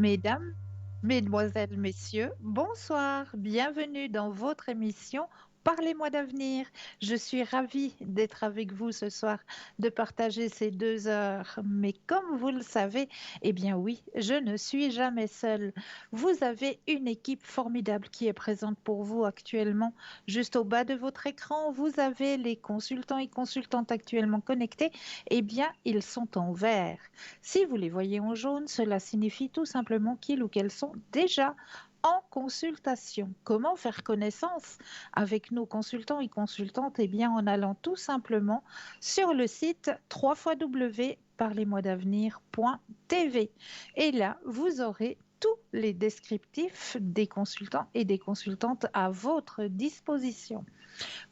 Mesdames, Mesdemoiselles, Messieurs, bonsoir, bienvenue dans votre émission Parlez-moi d'avenir. Je suis ravie d'être avec vous ce soir, de partager ces 2 heures. Mais comme vous le savez, eh bien oui, je ne suis jamais seule. Vous avez une équipe formidable qui est présente pour vous actuellement. Juste au bas de votre écran, vous avez les consultants et consultantes actuellement connectés. Eh bien, ils sont en vert. Si vous les voyez en jaune, cela signifie tout simplement qu'ils ou qu'elles sont déjà en consultation. Comment faire connaissance avec nos consultants et consultantes? Eh bien, en allant tout simplement sur le site www.parlez-moi-d'avenir.tv. Et là, vous aurez tous les descriptifs des consultants et des consultantes à votre disposition.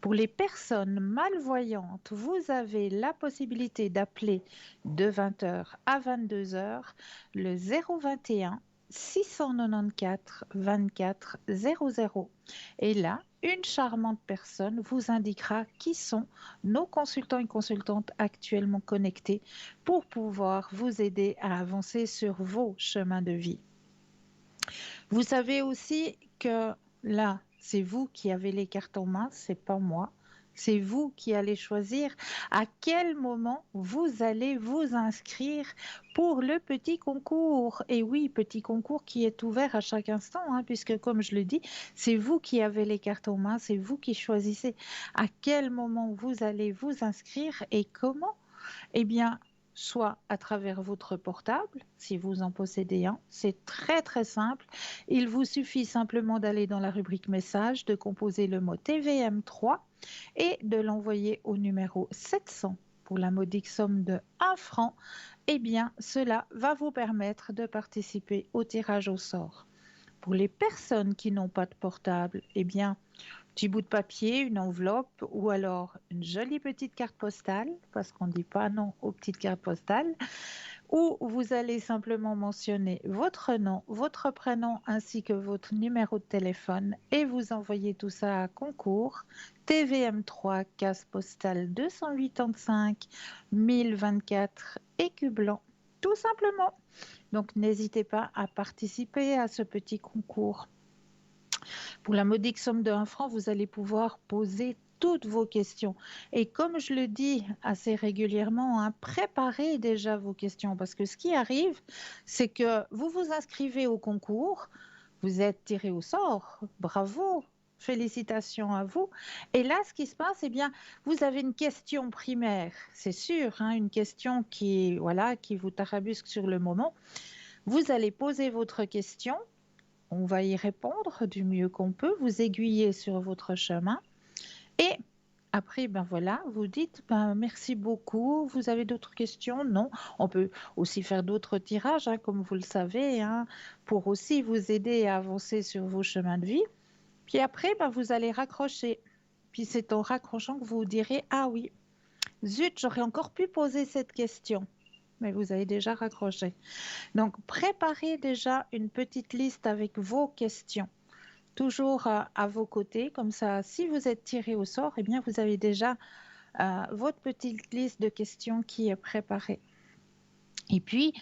Pour les personnes malvoyantes, vous avez la possibilité d'appeler de 20 heures à 22 heures le 021 694 24 00. Et là, une charmante personne vous indiquera qui sont nos consultants et consultantes actuellement connectés pour pouvoir vous aider à avancer sur vos chemins de vie. Vous savez aussi que là, c'est vous qui avez les cartes en main, c'est pas moi. C'est vous qui allez choisir à quel moment vous allez vous inscrire pour le petit concours. Et oui, petit concours qui est ouvert à chaque instant, hein, puisque comme je le dis, c'est vous qui avez les cartes en main, c'est vous qui choisissez à quel moment vous allez vous inscrire et comment. Eh bien, soit à travers votre portable, si vous en possédez un. C'est très très simple. Il vous suffit simplement d'aller dans la rubrique message, de composer le mot TVM3 et de l'envoyer au numéro 700 pour la modique somme de 1 franc. Eh bien, cela va vous permettre de participer au tirage au sort. Pour les personnes qui n'ont pas de portable, eh bien, petit bout de papier, une enveloppe ou alors une jolie petite carte postale, parce qu'on ne dit pas non aux petites cartes postales, où vous allez simplement mentionner votre nom, votre prénom ainsi que votre numéro de téléphone et vous envoyez tout ça à concours TVM3 case postale 285 1024 écu blanc. Tout simplement. Donc n'hésitez pas à participer à ce petit concours. Pour la modique somme de 1 franc, vous allez pouvoir poser toutes vos questions. Et comme je le dis assez régulièrement, hein, préparez déjà vos questions parce que ce qui arrive, c'est que vous vous inscrivez au concours, vous êtes tiré au sort, bravo, félicitations à vous. Et là, ce qui se passe, eh bien, vous avez une question primaire, c'est sûr, hein, une question qui, voilà, qui vous tarabusque sur le moment. Vous allez poser votre question, on va y répondre du mieux qu'on peut, vous aiguiller sur votre chemin et après, ben voilà, vous dites ben merci beaucoup. Vous avez d'autres questions? Non. On peut aussi faire d'autres tirages, hein, comme vous le savez, hein, pour aussi vous aider à avancer sur vos chemins de vie. Puis après, ben, vous allez raccrocher. Puis c'est en raccrochant que vous direz, ah oui, zut, j'aurais encore pu poser cette question. Mais vous avez déjà raccroché. Donc, préparez déjà une petite liste avec vos questions toujours à vos côtés. Comme ça, si vous êtes tiré au sort, eh bien, vous avez déjà votre petite liste de questions qui est préparée. Et puis,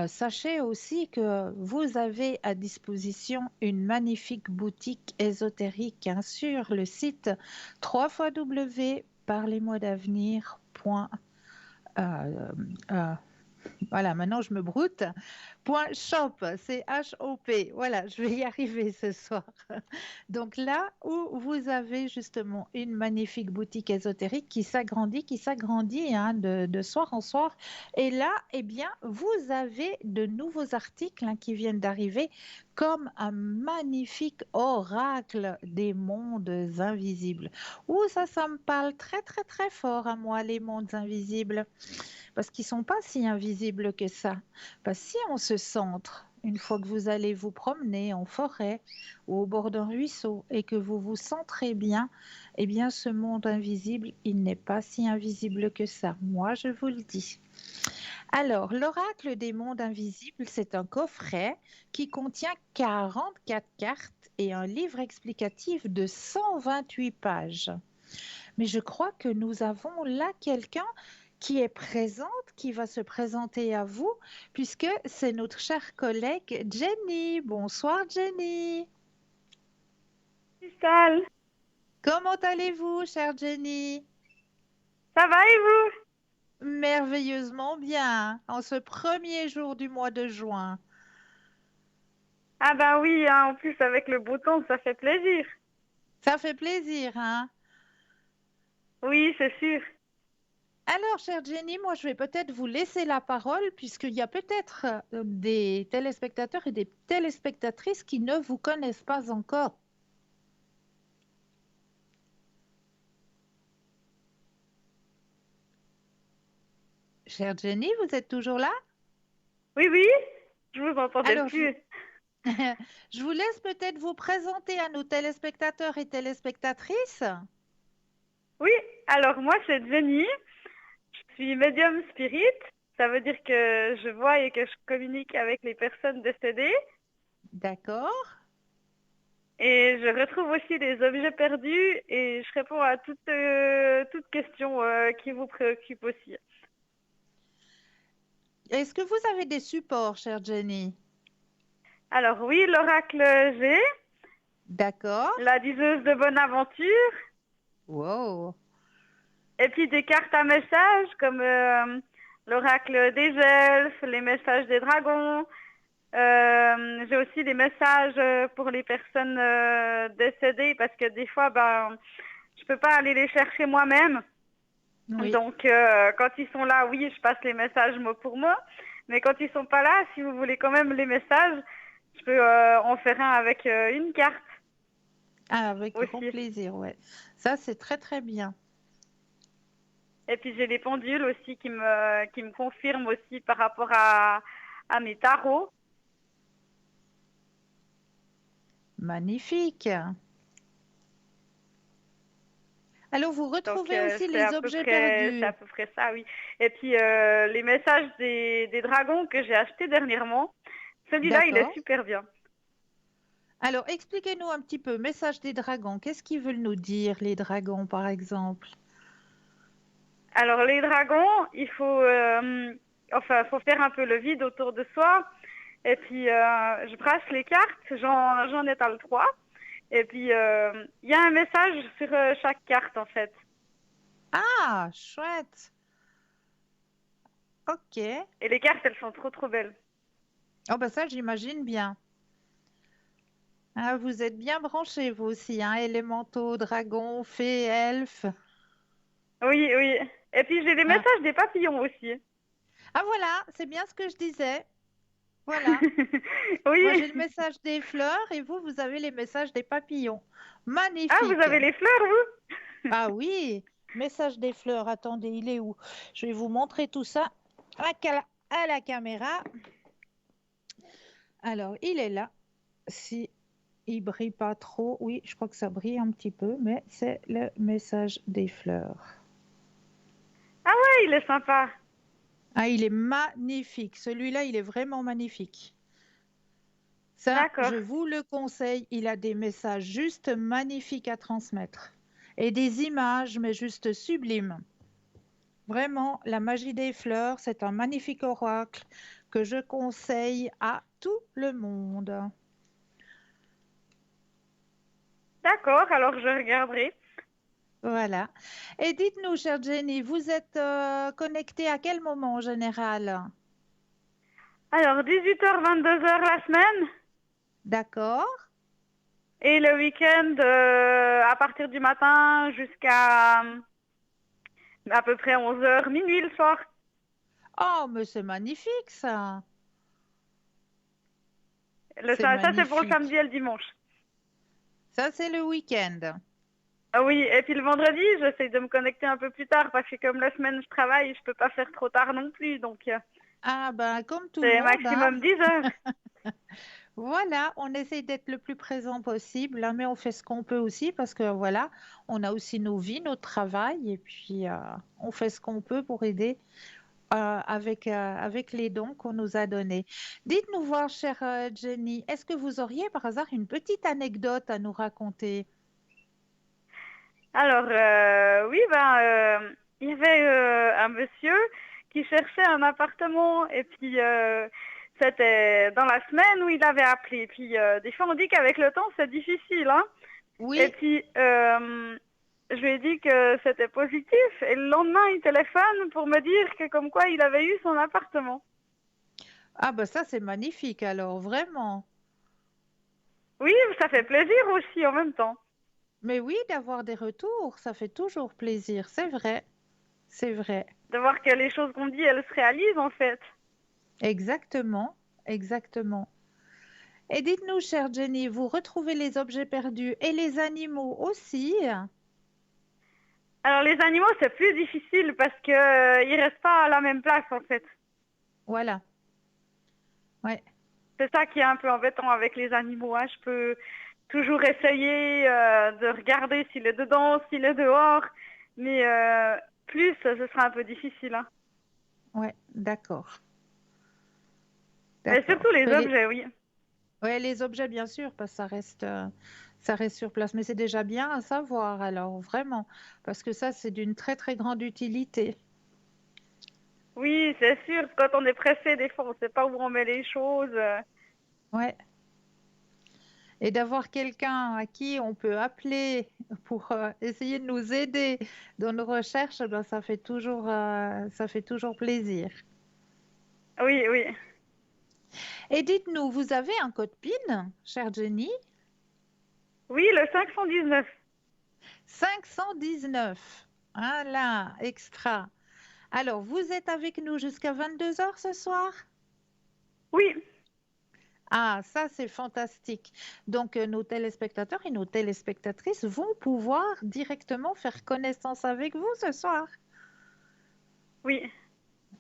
sachez aussi que vous avez à disposition une magnifique boutique ésotérique, hein, sur le site www.parlez-moi-d'avenir. Euh, euh, voilà, maintenant je me broute. Point shop, c'est H-O-P. Voilà, je vais y arriver ce soir. Donc là où vous avez justement une magnifique boutique ésotérique qui s'agrandit, hein, de soir en soir. Et là, eh bien, vous avez de nouveaux articles, hein, qui viennent d'arriver, comme un magnifique oracle des mondes invisibles. Ouh, ça me parle très, très, très fort à moi, les mondes invisibles, parce qu'ils sont pas si invisibles que ça. Parce que si on se centre, une fois que vous allez vous promener en forêt ou au bord d'un ruisseau et que vous vous centrez bien, eh bien ce monde invisible, il n'est pas si invisible que ça. Moi, je vous le dis. Alors, l'oracle des mondes invisibles, c'est un coffret qui contient 44 cartes et un livre explicatif de 128 pages. Mais je crois que nous avons là quelqu'un qui est présente, qui va se présenter à vous, puisque c'est notre chère collègue Jenny. Bonsoir Jenny. Cristal, Comment allez-vous, chère Jenny? ça va et vous? Merveilleusement bien, en ce premier jour du mois de juin. Ah bah oui, hein, en plus avec le beau temps, ça fait plaisir. Ça fait plaisir, hein? Oui, c'est sûr. Alors, chère Jenny, moi, je vais peut-être vous laisser la parole, puisqu'il y a peut-être des téléspectateurs et des téléspectatrices qui ne vous connaissent pas encore. Chère Jenny, vous êtes toujours là? Oui, oui, je vous entendais Alors, plus. je vous laisse peut-être vous présenter à nos téléspectateurs et téléspectatrices. Oui, alors moi c'est Jenny, je suis médium spirit. Ça veut dire que je vois et que je communique avec les personnes décédées. D'accord. Et je retrouve aussi des objets perdus et je réponds à toutes questions qui vous préoccupent aussi. Est-ce que vous avez des supports, chère Jenny? Alors oui, l'oracle G, D'accord. la diseuse de bonne aventure, Wow. et puis des cartes à messages comme l'oracle des elfes, les messages des dragons. J'ai aussi des messages pour les personnes décédées parce que des fois, ben, je peux pas aller les chercher moi-même. Oui. Donc, quand ils sont là, oui, je passe les messages mot pour mot. Mais quand ils sont pas là, si vous voulez quand même les messages, je peux en faire un avec une carte Ah, avec grand aussi. plaisir, ouais. Ça, c'est très, très bien. Et puis j'ai des pendules aussi qui me confirment aussi par rapport à mes tarots. Magnifique. Alors, vous Donc retrouvez aussi les objets perdus. c'est à peu près ça, oui. Et puis les messages des dragons que j'ai achetés dernièrement, celui-là, il est D'accord. super bien. Alors, expliquez-nous un petit peu, message des dragons. Qu'est-ce qu'ils veulent nous dire, les dragons, par exemple? Alors les dragons, enfin, faut faire un peu le vide autour de soi. Et puis je brasse les cartes, j'en étale 3. Et puis il y a un message sur chaque carte en fait. Ah, chouette. Ok. Et les cartes, elles sont trop trop belles. Oh, bah ça, j'imagine bien. Ah, vous êtes bien branchés, vous aussi, hein, élémentaux, dragons, fées, elfes. Oui, oui. Et puis j'ai des Ah, messages des papillons aussi. ah, voilà, c'est bien ce que je disais. Voilà. Moi, Oui. j'ai le message des fleurs et vous, vous avez les messages des papillons. Ah, vous Magnifique. avez les fleurs, vous? Ah oui, message des fleurs. Attendez, il est où? Je vais vous montrer tout ça à la caméra. Alors, il est là. Si il brille pas trop, oui, je crois que ça brille un petit peu, mais c'est le message des fleurs. Ah ouais, il est sympa. Ah, il est magnifique. Celui-là, il est vraiment magnifique. Ça, D'accord. je vous le conseille. Il a des messages juste magnifiques à transmettre. Et des images, mais juste sublimes. Vraiment, la magie des fleurs, c'est un magnifique oracle que je conseille à tout le monde. D'accord, alors je regarderai. Voilà. Et dites-nous, chère Jenny, vous êtes connectée à quel moment en général? Alors, 18h, 22h la semaine. D'accord. Et le week-end, à partir du matin jusqu'à à peu près 11h, minuit le soir. Oh, mais c'est magnifique ça. C'est Ça, c'est pour le samedi magnifique. et le dimanche. Ça, c'est le week-end. Ah oui, et puis le vendredi, j'essaie de me connecter un peu plus tard parce que comme la semaine je travaille, je peux pas faire trop tard non plus. Donc, Ah ben, comme tout le c'est monde, hein. maximum 10 heures. Voilà, on essaye d'être le plus présent possible, hein, mais on fait ce qu'on peut aussi parce que voilà, on a aussi nos vies, notre travail, et puis on fait ce qu'on peut pour aider avec les dons qu'on nous a donnés. Dites-nous voir, chère Jenny, est-ce que vous auriez par hasard une petite anecdote à nous raconter? Alors, oui, ben, il y avait un monsieur qui cherchait un appartement et puis c'était dans la semaine où il avait appelé. Puis des fois on dit qu'avec le temps c'est difficile, hein. Et Oui. puis je lui ai dit que c'était positif et le lendemain il téléphone pour me dire que comme quoi il avait eu son appartement. Ah bah ça c'est magnifique alors, vraiment. Oui, ça fait plaisir aussi en même temps Mais oui, d'avoir des retours, ça fait toujours plaisir, c'est vrai, c'est vrai. de voir que les choses qu'on dit elles se réalisent en fait. Exactement, exactement. Et dites-nous, chère Jenny, vous retrouvez les objets perdus et les animaux aussi? Alors les animaux c'est plus difficile parce que ils restent pas à la même place en fait. Voilà, ouais, C'est ça qui est un peu embêtant avec les animaux, hein. Je peux toujours essayer de regarder s'il est dedans, s'il est dehors, mais plus, ce sera un peu difficile, hein. ouais, d'accord, Mais d'accord. surtout les objets, oui. Ouais, les objets, bien sûr, parce que ça reste sur place. Mais c'est déjà bien à savoir, alors, vraiment, parce que ça, c'est d'une très, très grande utilité. Oui, c'est sûr, quand on est pressé, des fois, on ne sait pas où on met les choses. Ouais. Et d'avoir quelqu'un à qui on peut appeler pour essayer de nous aider dans nos recherches, ben, ça fait toujours plaisir. Oui, oui. Et dites-nous, vous avez un code PIN, chère Jenny? Oui, le 519. 519. Voilà, extra. Alors, vous êtes avec nous jusqu'à 22 heures ce soir? Oui, Ah, ça, c'est fantastique. Donc, nos téléspectateurs et nos téléspectatrices vont pouvoir directement faire connaissance avec vous ce soir. oui.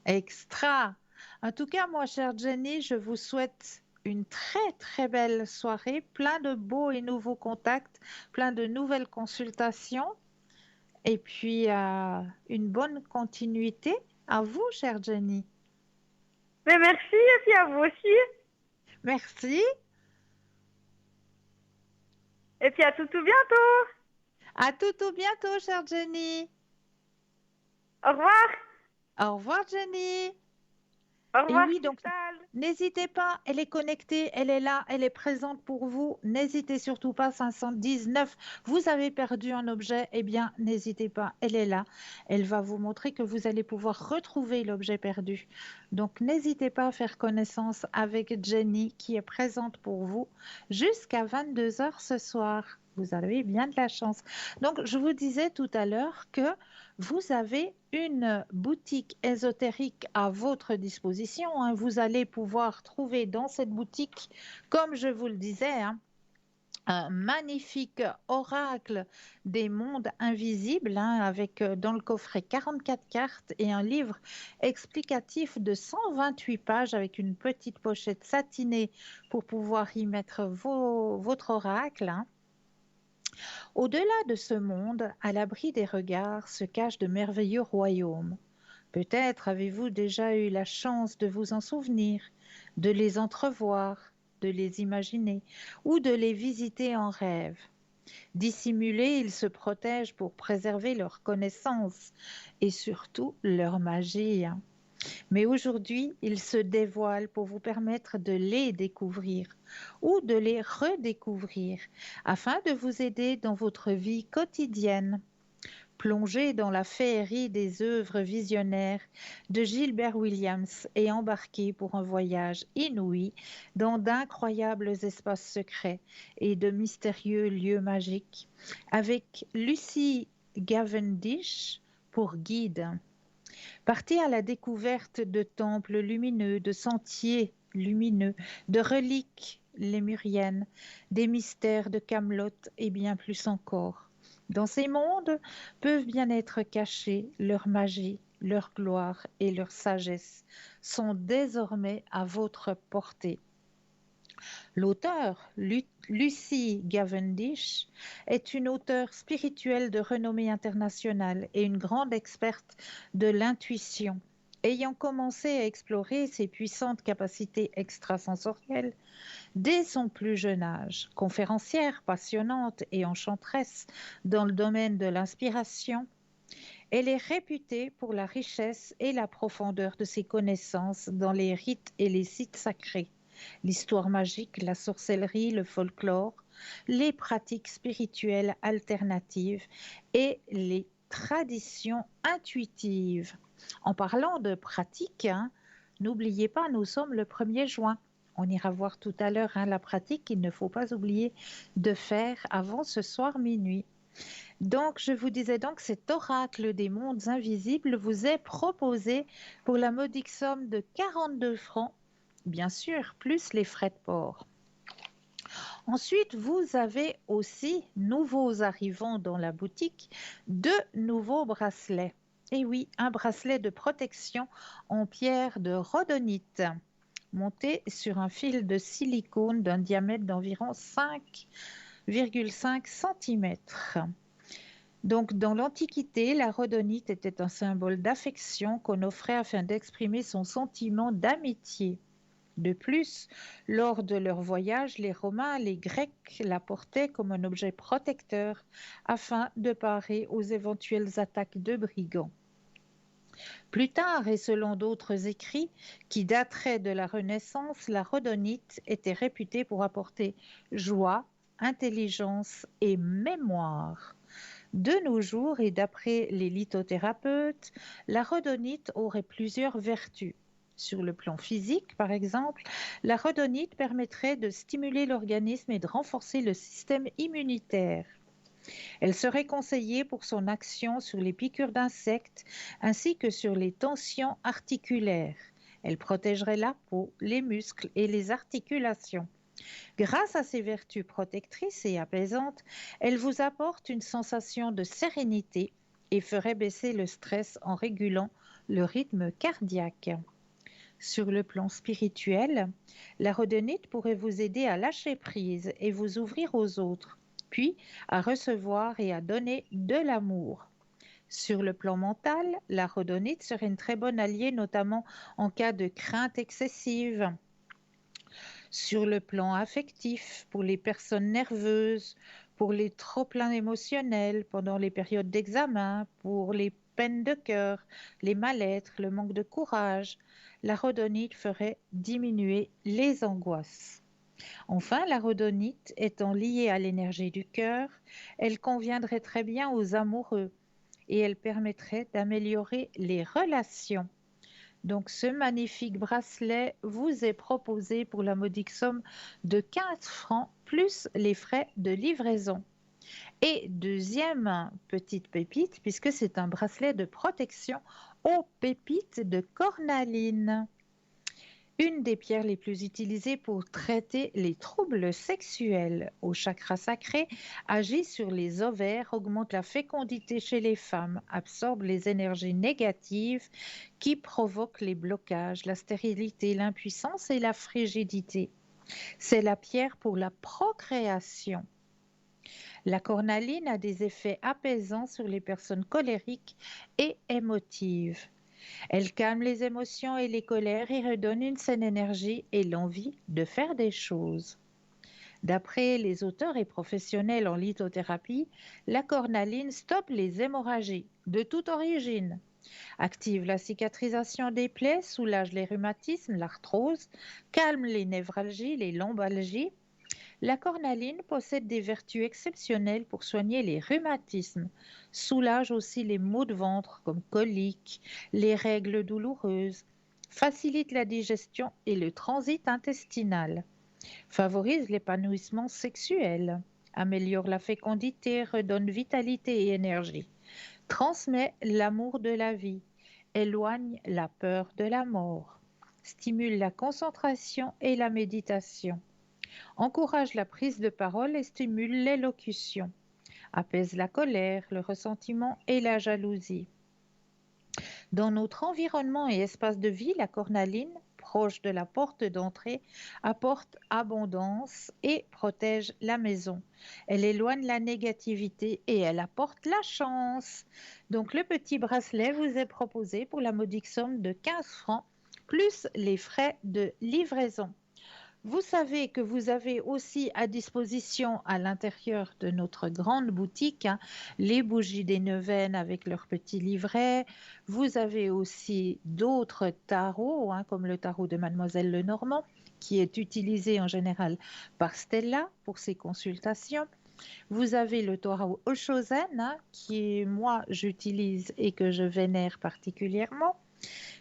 Extra. En tout cas, moi, chère Jenny, je vous souhaite une très, très belle soirée, plein de beaux et nouveaux contacts, plein de nouvelles consultations, et puis une bonne continuité à vous, chère Jenny. Mais merci, et puis à vous aussi. Merci. Et puis à tout bientôt. À tout bientôt, chère Jenny. Au revoir. Au revoir, Jenny. Au Et revoir, oui, donc Cristal. n'hésitez pas, elle est connectée, elle est là, elle est présente pour vous. N'hésitez surtout pas, 519. Vous avez perdu un objet, eh bien, n'hésitez pas, elle est là. Elle va vous montrer que vous allez pouvoir retrouver l'objet perdu. Donc, n'hésitez pas à faire connaissance avec Jenny qui est présente pour vous jusqu'à 22 heures ce soir. Vous avez bien de la chance. Donc, je vous disais tout à l'heure que vous avez une boutique ésotérique à votre disposition, hein. Vous allez pouvoir trouver dans cette boutique, comme je vous le disais, hein, un magnifique oracle des mondes invisibles, hein, avec dans le coffret 44 cartes et un livre explicatif de 128 pages avec une petite pochette satinée pour pouvoir y mettre votre oracle, hein. Au-delà de ce monde, à l'abri des regards, se cachent de merveilleux royaumes. Peut-être avez-vous déjà eu la chance de vous en souvenir, de les entrevoir, de les imaginer ou de les visiter en rêve. Dissimulés, ils se protègent pour préserver leur connaissance et surtout leur magie. Mais aujourd'hui, ils se dévoilent pour vous permettre de les découvrir ou de les redécouvrir afin de vous aider dans votre vie quotidienne. Plongez dans la féerie des œuvres visionnaires de Gilbert Williams et embarquez pour un voyage inouï dans d'incroyables espaces secrets et de mystérieux lieux magiques avec Lucy Cavendish pour guide. Partez à la découverte de temples lumineux, de sentiers lumineux, de reliques lémuriennes, des mystères de Camelot et bien plus encore. Dans ces mondes peuvent bien être cachés leur magie, leur gloire et leur sagesse sont désormais à votre portée. L'auteur, Lucy Cavendish, est une auteure spirituelle de renommée internationale et une grande experte de l'intuition. Ayant commencé à explorer ses puissantes capacités extrasensorielles dès son plus jeune âge, conférencière passionnante et enchanteresse dans le domaine de l'inspiration, Elle est réputée pour la richesse et la profondeur de ses connaissances dans les rites et les sites sacrés, l'histoire magique, la sorcellerie, le folklore, les pratiques spirituelles alternatives et les traditions intuitives. En parlant de pratiques, hein, n'oubliez pas, nous sommes le 1er juin. On ira voir tout à l'heure, hein, la pratique qu'il ne faut pas oublier de faire avant ce soir minuit. Donc, je vous disais donc, cet oracle des mondes invisibles vous est proposé pour la modique somme de 42 francs, bien sûr, plus les frais de port. Ensuite, vous avez aussi, nouveaux arrivants dans la boutique, 2 nouveaux bracelets. Et oui, un bracelet de protection en pierre de rhodonite, monté sur un fil de silicone d'un diamètre d'environ 5,5 cm. Donc, dans l'Antiquité, la rhodonite était un symbole d'affection qu'on offrait afin d'exprimer son sentiment d'amitié. De plus, lors de leur voyage, les Romains, les Grecs la portaient comme un objet protecteur afin de parer aux éventuelles attaques de brigands. Plus tard, et selon d'autres écrits qui dateraient de la Renaissance, la rhodonite était réputée pour apporter joie, intelligence et mémoire. De nos jours, et d'après les lithothérapeutes, la rhodonite aurait plusieurs vertus. Sur le plan physique, par exemple, la rhodonite permettrait de stimuler l'organisme et de renforcer le système immunitaire. Elle serait conseillée pour son action sur les piqûres d'insectes ainsi que sur les tensions articulaires. Elle protégerait la peau, les muscles et les articulations. Grâce à ses vertus protectrices et apaisantes, elle vous apporte une sensation de sérénité et ferait baisser le stress en régulant le rythme cardiaque. Sur le plan spirituel, la rhodonite pourrait vous aider à lâcher prise et vous ouvrir aux autres, puis à recevoir et à donner de l'amour. Sur le plan mental, la rhodonite serait une très bonne alliée, notamment en cas de crainte excessive. Sur le plan affectif, pour les personnes nerveuses, pour les trop-pleins émotionnels pendant les périodes d'examen, pour les peines de cœur, les mal-être, le manque de courage, la rhodonite ferait diminuer les angoisses. Enfin, la rhodonite étant liée à l'énergie du cœur, elle conviendrait très bien aux amoureux et elle permettrait d'améliorer les relations. Donc, ce magnifique bracelet vous est proposé pour la modique somme de 15 francs plus les frais de livraison. Et deuxième petite pépite, puisque c'est un bracelet de protection aux pépites de cornaline. Une des pierres les plus utilisées pour traiter les troubles sexuels au chakra sacré, agit sur les ovaires, augmente la fécondité chez les femmes, absorbe les énergies négatives qui provoquent les blocages, la stérilité, l'impuissance et la frigidité. C'est la pierre pour la procréation. La cornaline a des effets apaisants sur les personnes colériques et émotives. Elle calme les émotions et les colères et redonne une saine énergie et l'envie de faire des choses. D'après les auteurs et professionnels en lithothérapie, la cornaline stoppe les hémorragies de toute origine, active la cicatrisation des plaies, soulage les rhumatismes, l'arthrose, calme les névralgies, les lombalgies. La cornaline possède des vertus exceptionnelles pour soigner les rhumatismes, soulage aussi les maux de ventre comme coliques, les règles douloureuses, facilite la digestion et le transit intestinal, favorise l'épanouissement sexuel, améliore la fécondité, redonne vitalité et énergie, transmet l'amour de la vie, éloigne la peur de la mort, stimule la concentration et la méditation, encourage la prise de parole et stimule l'élocution, apaise la colère, le ressentiment et la jalousie. Dans notre environnement et espace de vie, la cornaline, proche de la porte d'entrée, apporte abondance et protège la maison. Elle éloigne la négativité et elle apporte la chance. Donc le petit bracelet vous est proposé pour la modique somme de 15 francs plus les frais de livraison. Vous savez que vous avez aussi à disposition à l'intérieur de notre grande boutique les bougies des neuvaines avec leur petit livret. Vous avez aussi d'autres tarots, comme le tarot de Mademoiselle Lenormand, qui est utilisé en général par Stella pour ses consultations. Vous avez le tarot Oshozen, qui moi j'utilise et que je vénère particulièrement,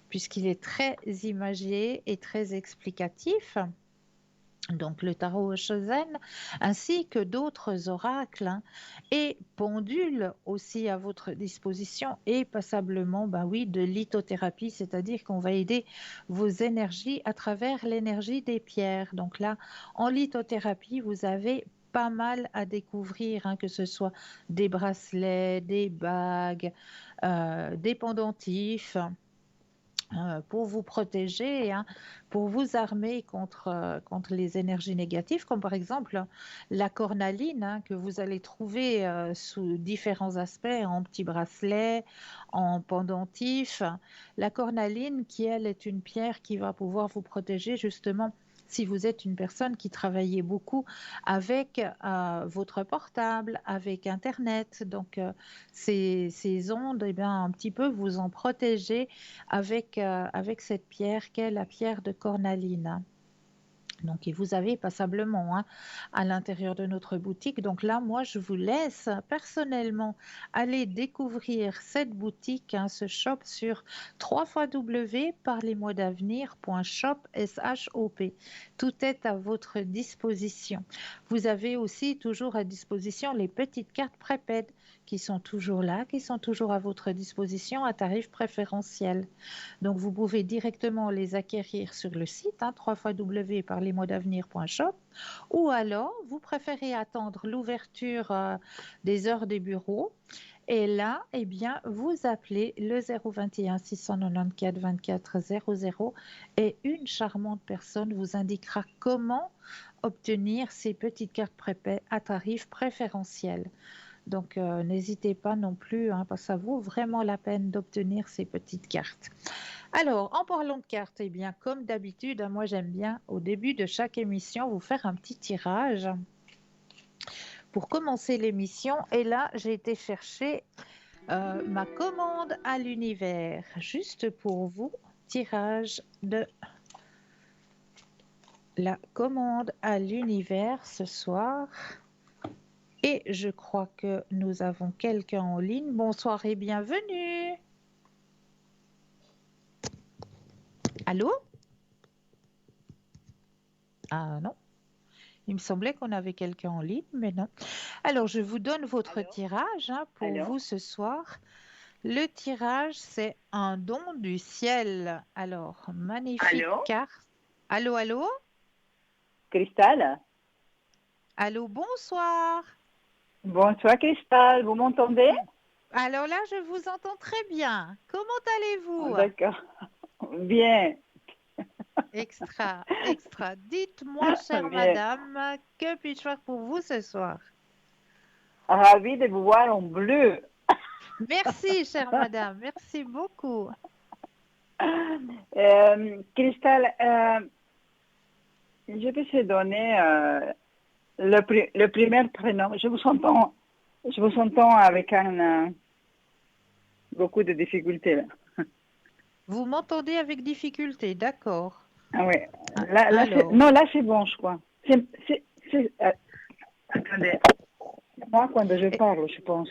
puisqu'il est très imagé et très explicatif. Donc le tarot Oshozen, ainsi que d'autres oracles et pendules aussi à votre disposition et passablement, bah oui, de lithothérapie, c'est-à-dire qu'on va aider vos énergies à travers l'énergie des pierres. Donc là, en lithothérapie, vous avez pas mal à découvrir, que ce soit des bracelets, des bagues, des pendentifs pour vous protéger, pour vous armer contre les énergies négatives, comme par exemple la cornaline que vous allez trouver sous différents aspects, en petits bracelets, en pendentifs. La cornaline qui, elle, est une pierre qui va pouvoir vous protéger justement si vous êtes une personne qui travaillait beaucoup avec votre portable, avec Internet. Donc, ces ondes, eh bien, un petit peu vous en protéger avec cette pierre qu'est la pierre de cornaline. Donc, et vous avez passablement à l'intérieur de notre boutique. Donc là, moi, je vous laisse personnellement aller découvrir cette boutique, ce shop sur www.parlezmoi-d'avenir.shop, S-H-O-P. Tout est à votre disposition. Vous avez aussi toujours à disposition les petites cartes prépaides qui sont toujours là, qui sont toujours à votre disposition à tarif préférentiel. Donc, vous pouvez directement les acquérir sur le site, www.parlezmoi-d'avenir.shop, ou alors vous préférez attendre l'ouverture des heures des bureaux. Et là, eh bien, vous appelez le 021 694 24 00 et une charmante personne vous indiquera comment obtenir ces petites cartes prépaies à tarif préférentiel. Donc, n'hésitez pas non plus, parce que ça vaut vraiment la peine d'obtenir ces petites cartes. Alors, en parlant de cartes, eh bien, comme d'habitude, moi j'aime bien au début de chaque émission vous faire un petit tirage pour commencer l'émission. Et là, j'ai été chercher ma commande à l'univers, juste pour vous, tirage de la commande à l'univers ce soir. Et je crois que nous avons quelqu'un en ligne. Bonsoir et bienvenue. Allô? Ah non, il me semblait qu'on avait quelqu'un en ligne, mais non. Alors, je vous donne votre tirage pour Allô? vous ce soir. Le tirage, c'est un don du ciel. Alors, magnifique Allô? carte. Allô, allô? Cristal? Allô, bonsoir. Bonsoir Cristal, vous m'entendez? Alors là, je vous entends très bien. Comment allez-vous? D'accord. Bien. Extra, extra. Dites-moi, chère Bien. madame, que puis-je faire pour vous ce soir? Ravi de vous voir en bleu. Merci, chère madame. Merci beaucoup. Cristal, je vais se donner le premier prénom. Je vous entends avec beaucoup de difficultés là. Vous m'entendez avec difficulté, d'accord. Ah oui. Alors, Non, là c'est bon, je crois. Attendez. Moi, quand je parle, je pense.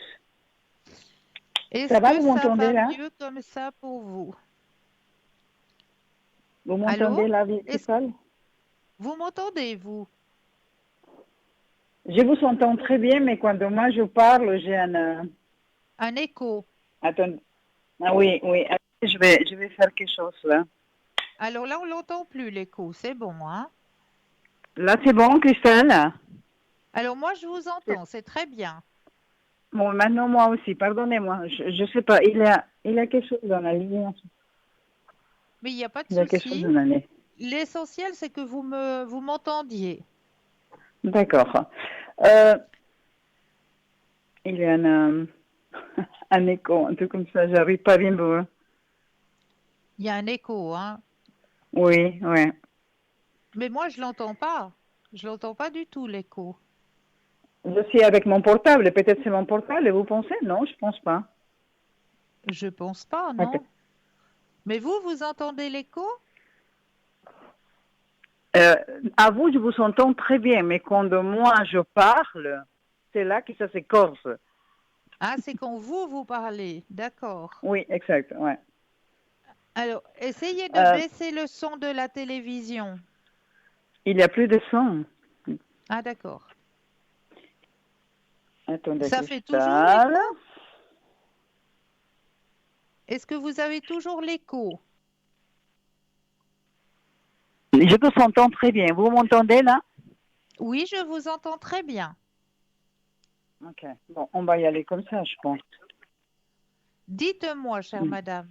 est-ce Ça va, que vous ça m'entendez va là? mieux comme ça pour vous? Vous Allô? m'entendez là, Est-ce- Cristal? Vous m'entendez, vous? Je vous entends très bien, mais quand moi je parle, j'ai Un écho. Attends. Ah oui, oui. Je vais faire quelque chose là. Alors là, on l'entend plus, l'écho. C'est bon, hein? Là, c'est bon, Cristal? Alors moi, je vous entends, c'est très bien. Bon, maintenant moi aussi. Pardonnez-moi. Je sais pas. Il y a quelque chose dans la ligne. Mais il n'y a pas de Il y a quelque chose souci. dans la ligne. L'essentiel, c'est que vous m'entendiez. D'accord. Il y a un écho, un truc comme ça. J'arrive pas bien vous. Il y a un écho, hein? Oui, oui. Mais moi, je l'entends pas. Je l'entends pas du tout, l'écho. Je suis avec mon portable. Peut-être c'est mon portable, vous pensez? Non, je pense pas. Je pense pas, Ok. non. Mais vous entendez l'écho? Euh, à vous, je vous entends très bien, mais quand moi je parle, c'est là que ça s'écorce. Ah, c'est quand vous parlez. D'accord. Oui, exact. Ouais. Alors, essayez de Euh, baisser le son de la télévision. il n'y a plus de son. Ah, d'accord. Attendez, Ça fait toujours l'écho? Cristal. Est-ce que vous avez toujours l'écho? Je vous entends très bien. Vous m'entendez là? Oui, je vous entends très bien. Ok. Bon, on va y aller comme ça, je pense. Dites-moi, chère Mm. madame.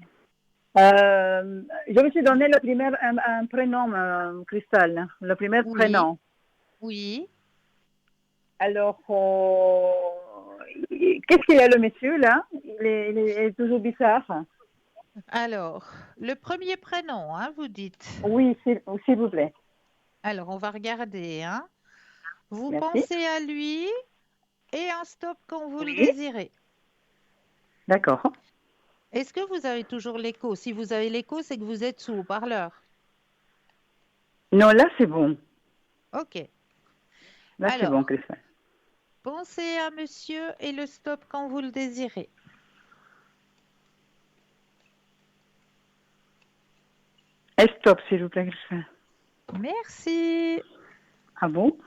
Je me suis donné le premier un prénom, Cristal. Le premier Oui, prénom. oui. Alors, qu'est-ce qu'il y a le monsieur là? Il est toujours bizarre. Alors, le premier prénom, hein, vous dites. Oui, s'il vous plaît. Alors, on va regarder, hein. Vous Merci. pensez à lui et un stop quand vous le Oui. désirez. D'accord. Est-ce que vous avez toujours l'écho? Si vous avez l'écho, c'est que vous êtes sous haut-parleur. Non, là c'est bon. OK. Là c'est bon, Alors, Cristal. pensez à monsieur et le stop quand vous le désirez. Et stop, s'il vous plaît, Cristal. Merci. Ah bon?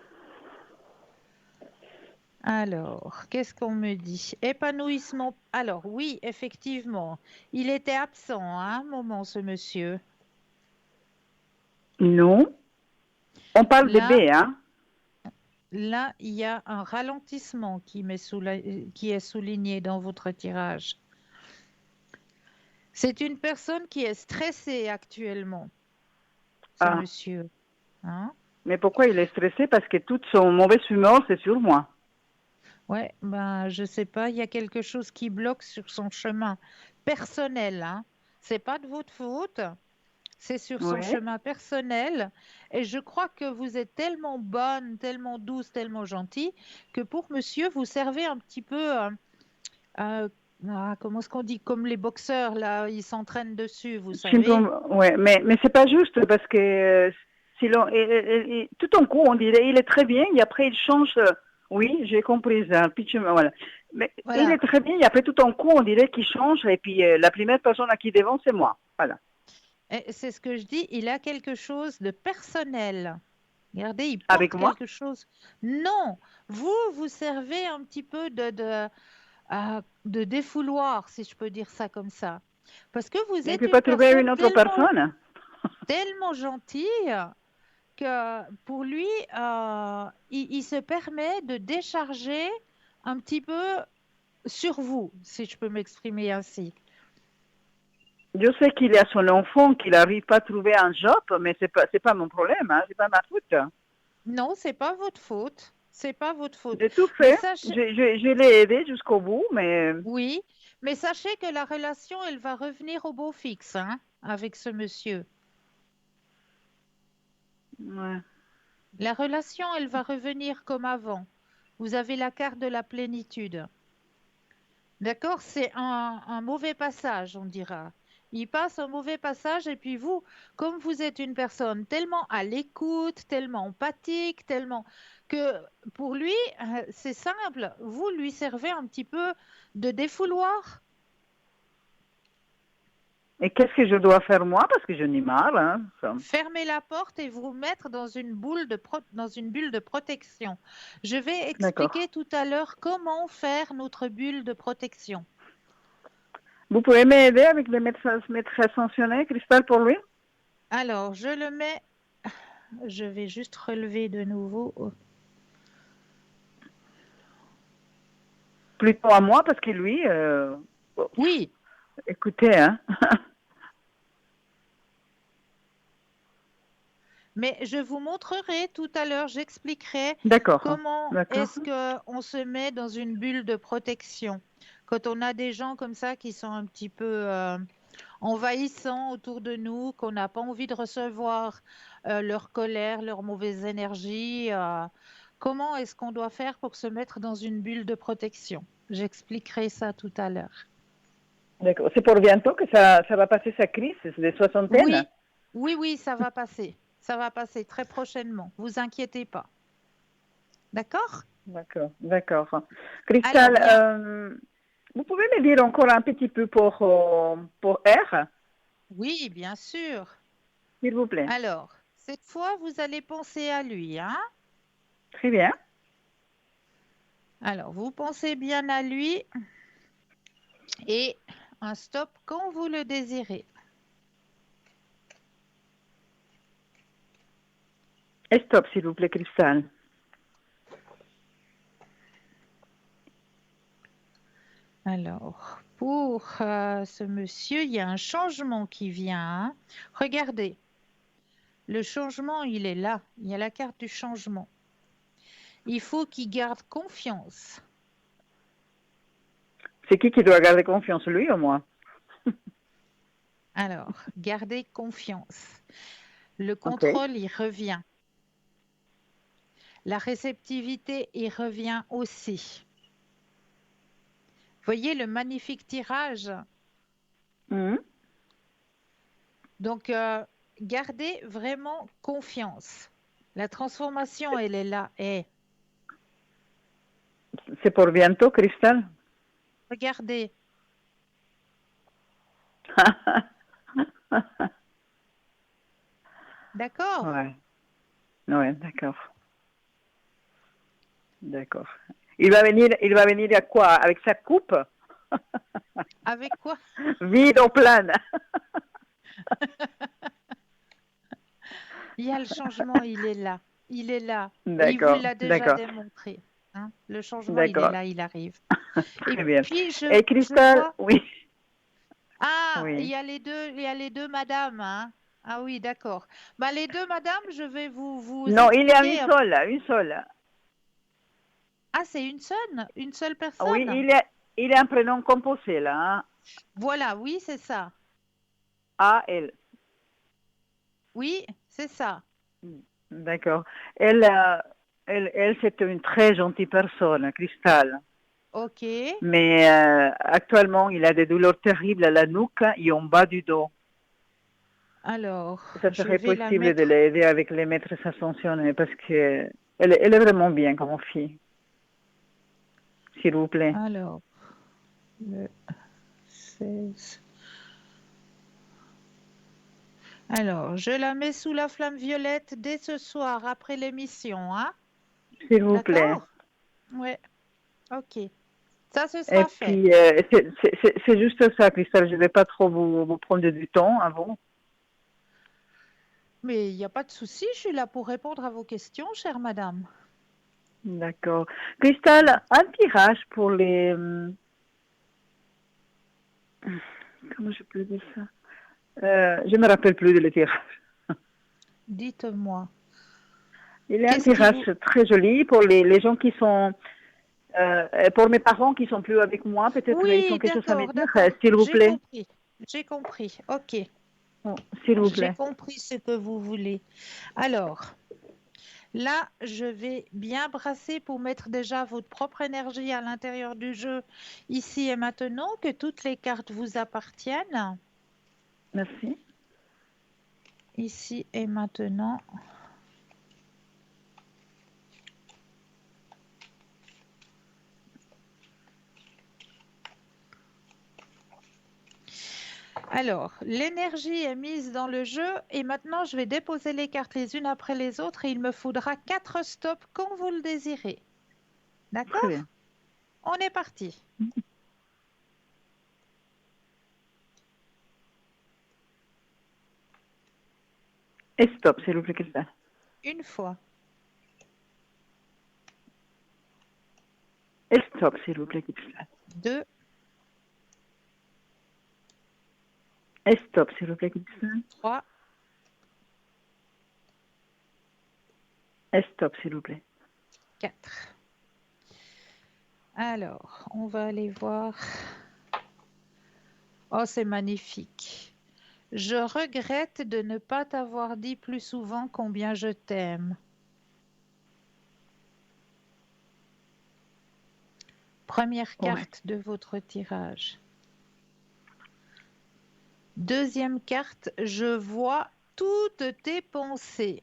Alors, qu'est-ce qu'on me dit? Épanouissement. Alors, oui, effectivement, il était absent à un moment, ce monsieur. Non. On parle de Là, B, hein? là, il y a un ralentissement qui est souligné dans votre tirage. C'est une personne qui est stressée actuellement, ce Ah. monsieur. Hein? Mais pourquoi il est stressé? Parce que toute son mauvais humeur, c'est sur moi. Ouais, ben, je sais pas, il y a quelque chose qui bloque sur son chemin personnel, hein. C'est pas de votre faute, c'est sur son Oui. chemin personnel. Et je crois que vous êtes tellement bonne, tellement douce, tellement gentille, que pour monsieur, vous servez un petit peu, euh, comment est-ce qu'on dit, comme les boxeurs, là, ils s'entraînent dessus, vous savez. Ouais, mais c'est pas juste parce que si tout en coup, on dirait il est très bien et après il change. Oui, j'ai compris ça. Voilà. Mais il est Voilà. très bien et après tout en coup, on dirait qu'il change et puis la première personne à qui devant, c'est moi. Voilà. Et c'est ce que je dis, il a quelque chose de personnel. Regardez, il Avec porte moi? quelque chose. Non, vous servez un petit peu de défouloir, si je peux dire ça comme ça. Parce que vous Mais il ne êtes peut pas une trouver personne une autre personne. tellement gentille que pour lui, il se permet de décharger un petit peu sur vous, si je peux m'exprimer ainsi. Je sais qu'il a son enfant, qu'il n'arrive pas à trouver un job, mais c'est pas mon problème, hein, c'est pas ma faute. Non, c'est pas votre faute. C'est pas votre faute. J'ai tout Mais fait. sachez, Je l'ai aidé jusqu'au bout, mais oui, mais sachez que la relation, elle va revenir au beau fixe, hein, avec ce monsieur. ouais. La relation, elle va revenir comme avant. Vous avez la carte de la plénitude. D'accord? C'est un mauvais passage, on dira. Il passe un mauvais passage et puis vous, comme vous êtes une personne tellement à l'écoute, tellement empathique, tellement que pour lui, c'est simple, vous lui servez un petit peu de défouloir. Et qu'est-ce que je dois faire moi? Parce que je n'ai marre. Hein, ça. Fermez la porte et vous mettre dans une dans une bulle de protection. Je vais D'accord. expliquer tout à l'heure comment faire notre bulle de protection. Vous pouvez m'aider avec les maîtresses sanctionnées, Cristal, pour lui? Alors, je le mets, je vais juste relever de nouveau. Plutôt à moi, parce que lui, Oui, écoutez, hein. mais je vous montrerai tout à l'heure, j'expliquerai D'accord. comment D'accord. est-ce qu'on se met dans une bulle de protection. Quand on a des gens comme ça qui sont un petit peu envahissants autour de nous, qu'on n'a pas envie de recevoir leur colère, leur mauvaise énergie. Comment est-ce qu'on doit faire pour se mettre dans une bulle de protection? J'expliquerai ça tout à l'heure. D'accord. C'est pour bientôt que ça va passer sa crise, c'est des soixantaines? Oui, oui, oui, ça va passer. Ça va passer très prochainement. Vous inquiétez pas. D'accord? D'accord, d'accord. Alors, Cristal, il y a... vous pouvez me dire encore un petit peu pour R, Oui, bien sûr. s'il vous plaît? Alors, cette fois, vous allez penser à lui, hein? Très bien. Alors, vous pensez bien à lui et un stop quand vous le désirez. Et stop, s'il vous plaît, Cristal. Alors, pour ce monsieur, il y a un changement qui vient, hein. Regardez, le changement, il est là. Il y a la carte du changement. Il faut qu'il garde confiance. C'est qui doit garder confiance, lui ou moi? Alors, gardez confiance. Le Ok. contrôle, il revient. La réceptivité, il revient aussi. Voyez le magnifique tirage. Mhm. Donc, gardez vraiment confiance. La transformation, elle est là. Et C'est pour bientôt, Cristal? regardez, d'accord? Ouais, ouais, d'accord, d'accord. Il va venir à quoi? Avec sa coupe? Avec quoi? Vide au plane. Il y a le changement, il est là. Il est là. Et il vous D'accord, l'a déjà d'accord, démontré, hein. Le changement, il est d'accord. là, il arrive. Et Très bien. puis, Et je Cristal, vois... oui, Ah, oui. il y a les deux madames, hein. Ah oui, d'accord. Bah, les deux madames, je vais vous Non, il y a expliquer. une seule. Ah, c'est une seule Oui, personne. il est un prénom composé là, hein. Voilà, oui, c'est ça. A-L. Oui, c'est ça. D'accord. Elle, c'est une très gentille personne, Cristal. Ok. Mais actuellement, il a des douleurs terribles à la nuque et en bas du dos. Alors, Ça je serait vais la possible de mettre. l'aider avec les maîtres ascensionnés parce que elle est vraiment bien comme fille, s'il vous plaît. Alors, le 16. Alors, je la mets sous la flamme violette dès ce soir après l'émission, hein? S'il vous plaît. D'accord? Ouais, ok. Ça, ce Et sera fait. puis, c'est juste ça, Cristal. Je ne vais pas trop vous prendre du temps avant. Mais il n'y a pas de souci, je suis là pour répondre à vos questions, chère madame. D'accord. Cristal, un tirage pour les... comment je peux dire ça? Je ne me rappelle plus de le tirage. Dites-moi, Il y a un qu'est-ce qui tirage vous... très joli pour les gens qui sont... pour mes parents qui sont plus avec moi, peut-être ils ont Oui, quelque chose à me d'accord, dire, d'accord. s'il vous J'ai plaît. compris. J'ai compris. Ok. Oh, s'il vous J'ai plaît. compris ce que vous voulez. Alors, là, je vais bien brasser pour mettre déjà votre propre énergie à l'intérieur du jeu, ici et maintenant, que toutes les cartes vous appartiennent, Merci. ici et maintenant. Alors, l'énergie est mise dans le jeu et maintenant, je vais déposer les cartes les unes après les autres et il me faudra 4 stops quand vous le désirez. Très D'accord? bien. On est parti. Et stop, s'il vous plaît, Cristal. Une fois, Et stop, s'il vous plaît, Cristal. 2, Et stop, s'il vous plaît, Cristal. 3, Et stop, s'il vous plaît. 4. Alors, on va aller voir Oh, c'est magnifique. Je regrette de ne pas t'avoir dit plus souvent combien je t'aime. Première Ouais. carte de votre tirage. Deuxième carte, je vois toutes tes pensées.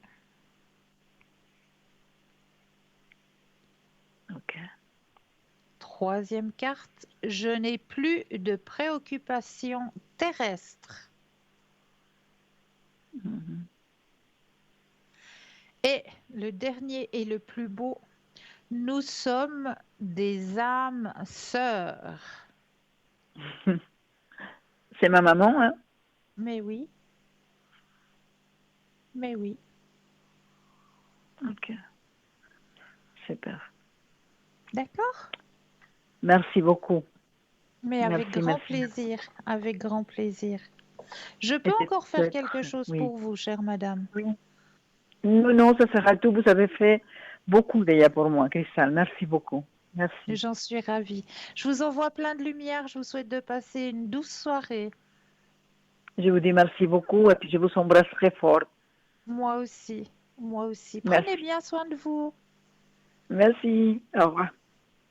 Ok. Troisième carte, je n'ai plus de préoccupations terrestres. Mhm. Et le dernier et le plus beau, nous sommes des âmes sœurs. C'est ma maman, hein? Mais oui, mais oui. Ok, super. D'accord? Merci beaucoup. Mais avec Merci, grand merci, merci. plaisir, avec grand plaisir. Je peux C'était encore faire quelque peut-être, chose oui. pour vous, chère madame. Oui. Non, non, ça sera tout. Vous avez fait beaucoup déjà pour moi, Cristal. Merci beaucoup. Merci. J'en suis ravie. Je vous envoie plein de lumière. Je vous souhaite de passer une douce soirée. Je vous dis merci beaucoup et puis je vous embrasse très fort. Moi aussi, moi aussi. Prenez Merci. bien soin de vous. Merci. Au revoir.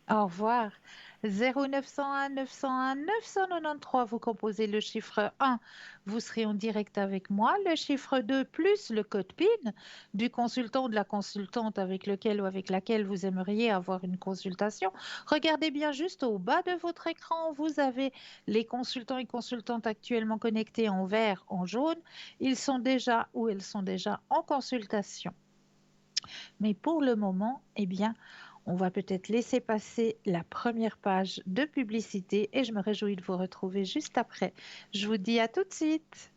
Au revoir. 0901 901 993, vous composez le chiffre 1, vous serez en direct avec moi. Le chiffre 2 plus le code PIN du consultant ou de la consultante avec lequel ou avec laquelle vous aimeriez avoir une consultation. Regardez bien juste au bas de votre écran, vous avez les consultants et consultantes actuellement connectés en vert, en jaune. Ils sont déjà ou elles sont déjà en consultation. Mais pour le moment, eh bien, on va peut-être laisser passer la première page de publicité et je me réjouis de vous retrouver juste après. Je vous dis à tout de suite.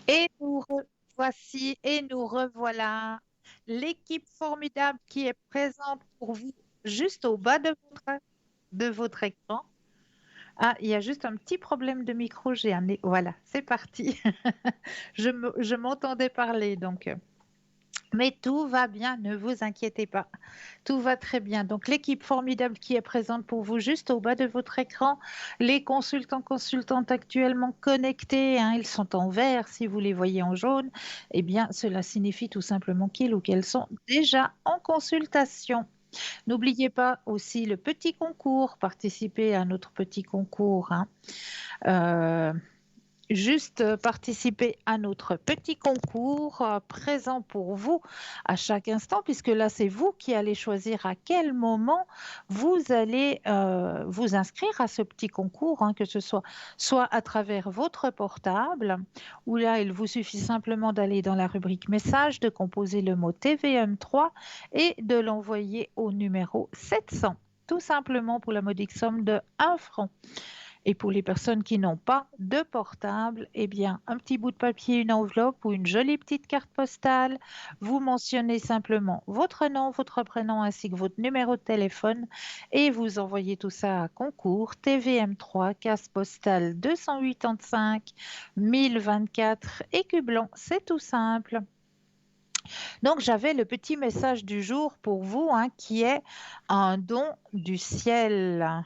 Et nous voici et nous revoilà. L'équipe formidable qui est présente pour vous juste au bas de votre écran. Ah, il y a juste un petit problème de micro. Voilà, c'est parti. Je m'entendais parler donc. Mais tout va bien, ne vous inquiétez pas. Tout va très bien. Donc, l'équipe formidable qui est présente pour vous juste au bas de votre écran, les consultants, consultantes actuellement connectés, hein, ils sont en vert si vous les voyez en jaune, eh bien, cela signifie tout simplement qu'ils ou qu'elles sont déjà en consultation. N'oubliez pas aussi le petit concours, participer à notre petit concours, hein. Juste participer à notre petit concours présent pour vous à chaque instant, puisque là, c'est vous qui allez choisir à quel moment vous allez vous inscrire à ce petit concours, hein, que ce soit à travers votre portable, où là, il vous suffit simplement d'aller dans la rubrique message, de composer le mot TVM3 et de l'envoyer au numéro 700, tout simplement pour la modique somme de 1 franc. Et pour les personnes qui n'ont pas de portable, eh bien, un petit bout de papier, une enveloppe ou une jolie petite carte postale. Vous mentionnez simplement votre nom, votre prénom ainsi que votre numéro de téléphone et vous envoyez tout ça à concours TVM3, case postale 285 1024 Écublon. C'est tout simple. Donc, j'avais le petit message du jour pour vous, hein, qui est un don du ciel.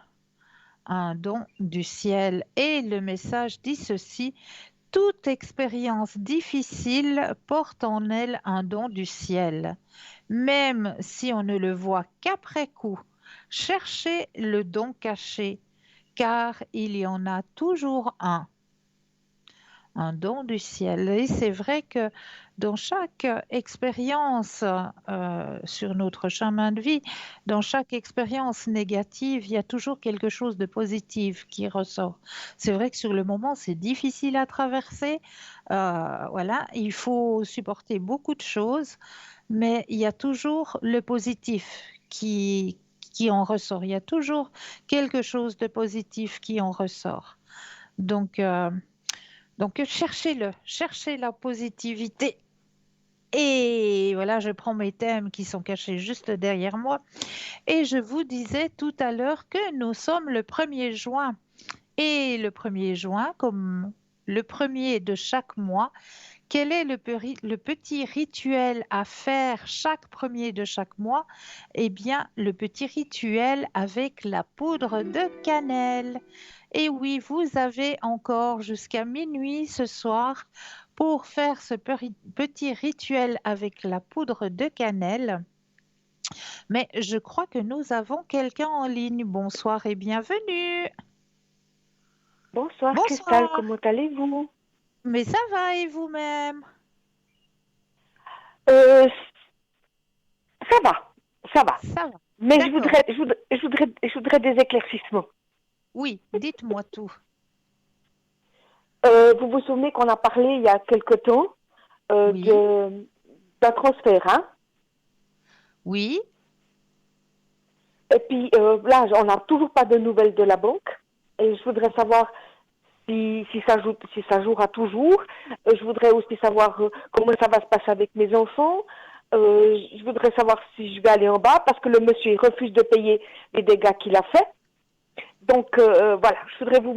Un don du ciel. Et le message dit ceci: toute expérience difficile porte en elle un don du ciel. Même si on ne le voit qu'après coup, cherchez le don caché, car il y en a toujours un don du ciel. Et c'est vrai que dans chaque expérience sur notre chemin de vie, dans chaque expérience négative, il y a toujours quelque chose de positif qui ressort. C'est vrai que sur le moment, c'est difficile à traverser. Voilà, il faut supporter beaucoup de choses, mais il y a toujours le positif qui en ressort. Il y a toujours quelque chose de positif qui en ressort. Donc, cherchez-le, cherchez la positivité Et voilà, je prends mes thèmes qui sont cachés juste derrière moi. Et je vous disais tout à l'heure que nous sommes le 1er juin. Et le 1er juin, comme le premier de chaque mois, quel est le petit rituel à faire chaque premier de chaque mois? Eh bien, le petit rituel avec la poudre de cannelle. Et oui, vous avez encore jusqu'à minuit ce soir pour faire ce petit rituel avec la poudre de cannelle. Mais je crois que nous avons quelqu'un en ligne. Bonsoir et bienvenue. Bonsoir Cristal, Bonsoir. comment allez-vous? Mais ça va et vous-même? Euh, Ça va, ça va. Ça va. Mais D'accord. je voudrais des éclaircissements. Oui, dites-moi tout. Vous vous souvenez qu'on a parlé il y a quelque temps Oui. d'un transfert, hein? Oui. Et puis là, on n'a toujours pas de nouvelles de la banque. Et je voudrais savoir si ça jouera toujours. Je voudrais aussi savoir comment ça va se passer avec mes enfants. Je voudrais savoir si je vais aller en bas parce que le monsieur il refuse de payer les dégâts qu'il a fait. Donc voilà, je voudrais vous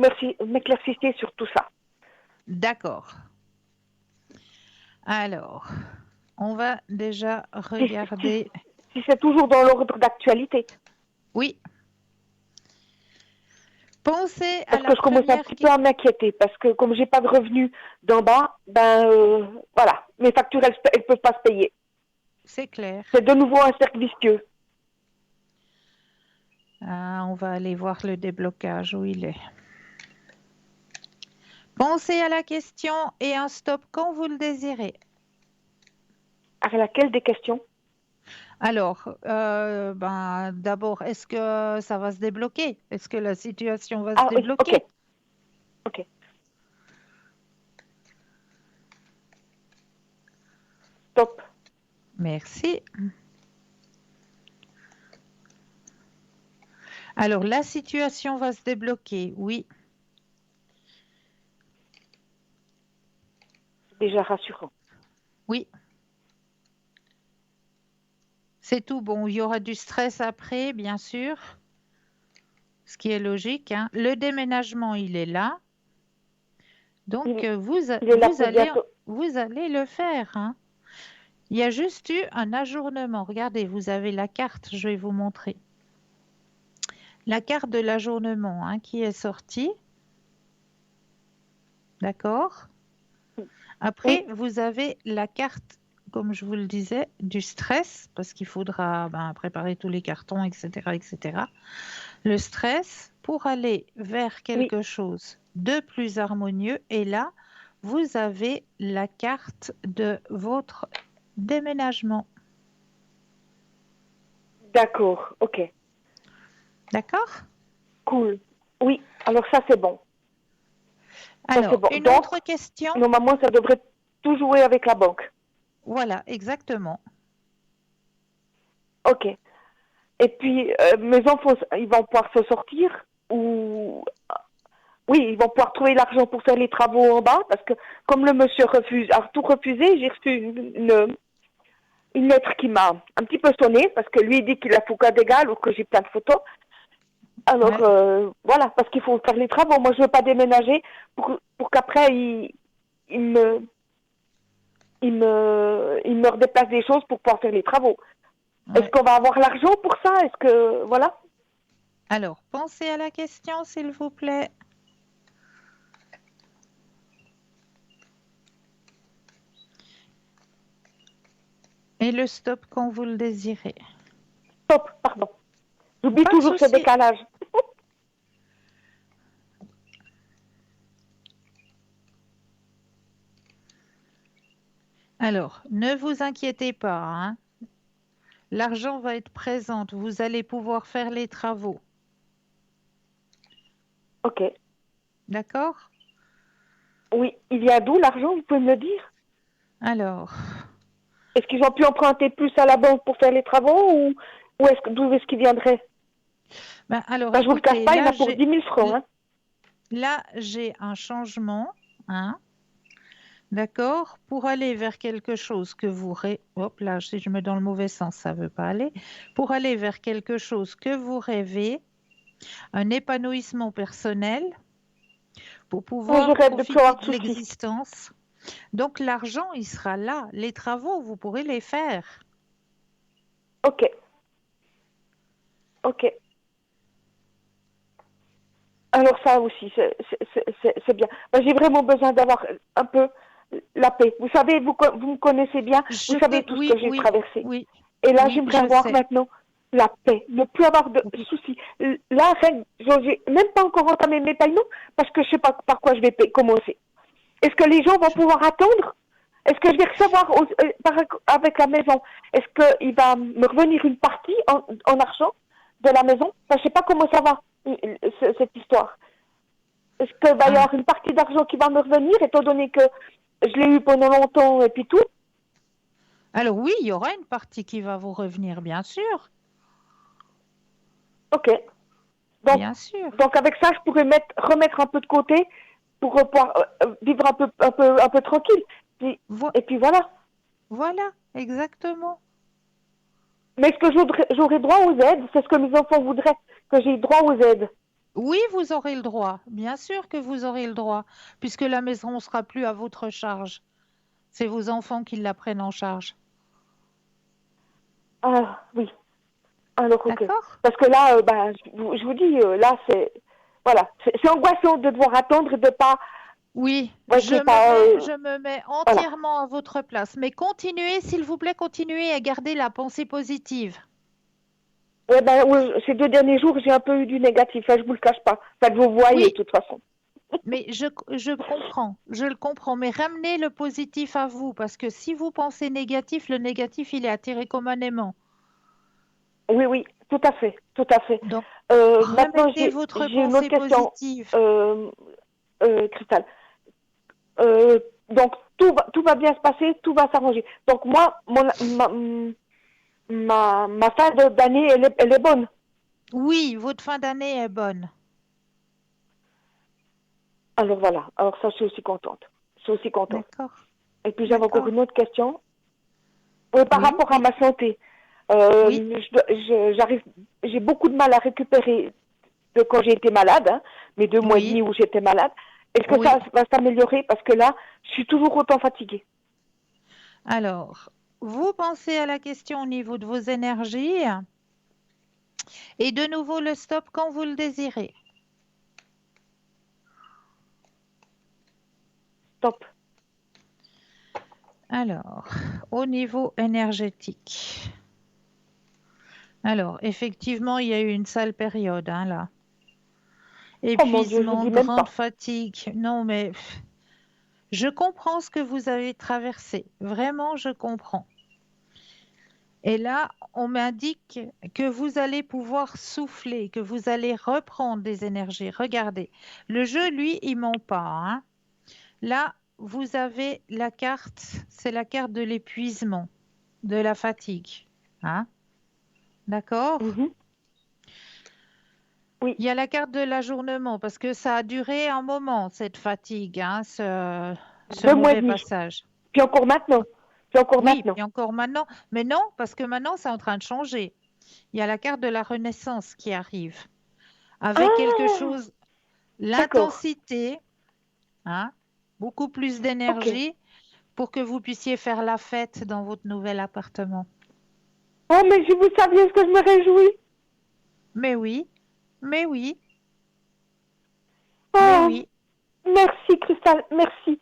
m'éclaircissiez sur tout ça. D'accord. Alors, on va déjà regarder. Si c'est toujours dans l'ordre d'actualité. Oui. Pensez à Parce la que je commence un première petit peu à m'inquiéter. Parce que comme j'ai pas de revenus d'en bas, voilà, mes factures elles peuvent pas se payer. C'est clair. C'est de nouveau un cercle vicieux. Ah, on va aller voir le déblocage où il est. Pensez à la question et un stop quand vous le désirez. À laquelle des questions? Alors, d'abord, est-ce que ça va se débloquer? Est-ce que la situation va se Ah oui, débloquer? ok. Stop. Merci. Alors, la situation va se débloquer, oui. Déjà rassurant. Oui. C'est tout bon. Il y aura du stress après, bien sûr, ce qui est logique, hein. Le déménagement, il est là. Donc, Il est là pour bientôt. vous allez le faire, hein. Il y a juste eu un ajournement. Regardez, vous avez la carte, je vais vous montrer. La carte de l'ajournement, hein, qui est sortie. D'accord? Après, vous avez la carte, comme je vous le disais, du stress, parce qu'il faudra préparer tous les cartons, etc., etc. Le stress pour aller vers quelque chose de plus harmonieux. Et là, vous avez la carte de votre déménagement. D'accord, ok. D'accord? Cool. Oui, alors ça c'est bon. Alors, ça, bon. une Donc, autre question. normalement, ça devrait tout jouer avec la banque. Voilà, exactement. Ok. Et puis, mes enfants, ils vont pouvoir se sortir ou... Oui, ils vont pouvoir trouver l'argent pour faire les travaux en bas parce que comme le monsieur a tout refusé, j'ai reçu une lettre qui m'a un petit peu sonné parce que lui il dit qu'il a foutu d'égal ou que j'ai plein de photos. Alors voilà, parce qu'il faut faire les travaux. Moi, je veux pas déménager pour qu'après il me redéplace des choses pour pouvoir faire les travaux. Ouais. Est-ce qu'on va avoir l'argent pour ça? Est-ce que voilà? Alors, pensez à la question, s'il vous plaît. Et le stop quand vous le désirez. Stop, pardon. J'oublie Pas de toujours ce souci. décalage. Alors, ne vous inquiétez pas, hein. L'argent va être présent. Vous allez pouvoir faire les travaux. Ok. D'accord? Oui, il vient d'où l'argent, vous pouvez me le dire? Alors, Est-ce qu'ils ont pu emprunter plus à la banque pour faire les travaux ou d'où est-ce qu'il viendrait? alors, Je vous le cache écoutez, pas, il y en a pour 10 000 francs. Hein. là, j'ai un changement, hein. d'accord? Pour aller vers quelque chose que Hop là, si je me dans le mauvais sens, ça veut pas aller. Pour aller vers quelque chose que vous rêvez, un épanouissement personnel, pour Oui, je pouvoir rêve de plus profiter avoir de de soucis. l'existence. Donc l'argent, il sera là. Les travaux, vous pourrez les faire. Ok, ok. Alors ça aussi, c'est bien. Ben, j'ai vraiment besoin d'avoir un peu la paix. Vous savez, vous me connaissez bien, vous savez tout ce Oui, que j'ai oui, traversé. oui, Et là, oui, j'aimerais je avoir sais. maintenant la paix, ne plus avoir de Oui. soucis. Là, j'ai même pas encore entamé mes paiements parce que je sais pas par quoi je vais commencer. Est-ce que les gens vont Je- pouvoir attendre? Est-ce que je vais recevoir avec la maison? Est-ce qu'il va me revenir une partie en argent de la maison? Enfin, je sais pas comment ça va, cette histoire. Est-ce qu'il va y Ah. avoir une partie d'argent qui va me revenir, étant donné que je l'ai eu pendant longtemps et puis tout? Alors oui, il y aura une partie qui va vous revenir, bien sûr, Ok. Donc, bien sûr. donc avec ça, je pourrais remettre un peu de côté pour pouvoir vivre un peu tranquille. Vo- Et puis voilà. voilà, exactement. Mais est-ce que j'aurais droit aux aides? C'est ce que mes enfants voudraient, que j'ai droit aux aides. Oui, vous aurez le droit. Bien sûr que vous aurez le droit, puisque la maison ne sera plus à votre charge. C'est vos enfants qui la prennent en charge. Ah oui. Alors ok. D'accord? Parce que là, je vous dis, là c'est voilà, c'est angoissant de devoir attendre et de pas, Oui, ouais, qu'il y ait pas, je me mets voilà. entièrement à votre place. Mais continuez, s'il vous plaît, continuez à garder la pensée positive. Ouais, ben, ouais, ces 2 derniers jours, j'ai un peu eu du négatif, hein, je vous le cache pas. Ça que vous voyez, Oui, de toute façon. mais je comprends, je le comprends. Mais ramenez le positif à vous, parce que si vous pensez négatif, le négatif, il est attiré comme un aimant. Oui, oui, tout à fait, tout à fait. Donc, Maintenant, remettez votre j'ai une autre pensée question, positive. euh, Cristal. Donc, tout va bien se passer, tout va s'arranger. Donc, moi, ma fin d'année, elle est bonne. Oui, votre fin d'année est bonne. Alors voilà, alors ça, je suis aussi contente. Je suis aussi contente. D'accord, Et puis, j'avais encore d'accord. une autre question. Oui, par Oui, rapport à dites. ma santé. Oui, J'ai beaucoup de mal à récupérer de quand j'ai été malade, hein, mes 2 mois et oui, demi où j'étais malade. Est-ce que oui. ça va s'améliorer? Parce que là, je suis toujours autant fatiguée. Alors, vous pensez à la question au niveau de vos énergies et de nouveau le stop quand vous le désirez. Stop. Alors, au niveau énergétique. Alors, effectivement, il y a eu une sale période, hein, là. Oh mon Dieu, je vous Épuisement, dis même grande pas. fatigue. Non, mais je comprends ce que vous avez traversé. Vraiment, je comprends. Et là, on m'indique que vous allez pouvoir souffler, que vous allez reprendre des énergies. Regardez, le jeu, lui, il ment pas, hein. Là, vous avez la carte, c'est la carte de l'épuisement, de la fatigue, hein. D'accord? Mhm. Oui. Il y a la carte de l'ajournement parce que ça a duré un moment, cette fatigue, hein, ce 2 mois et mauvais demi. passage. Puis encore maintenant. Puis encore Oui, maintenant. puis encore maintenant. Mais non, parce que maintenant, c'est en train de changer. Il y a la carte de la renaissance qui arrive avec quelque Ah, chose, d'accord. l'intensité, hein, beaucoup plus Ok. d'énergie pour que vous puissiez faire la fête dans votre nouvel appartement. Oh, mais si vous saviez ce que je me réjouis. Mais oui, mais oui, mais Oh, oui, merci, Cristal. Merci.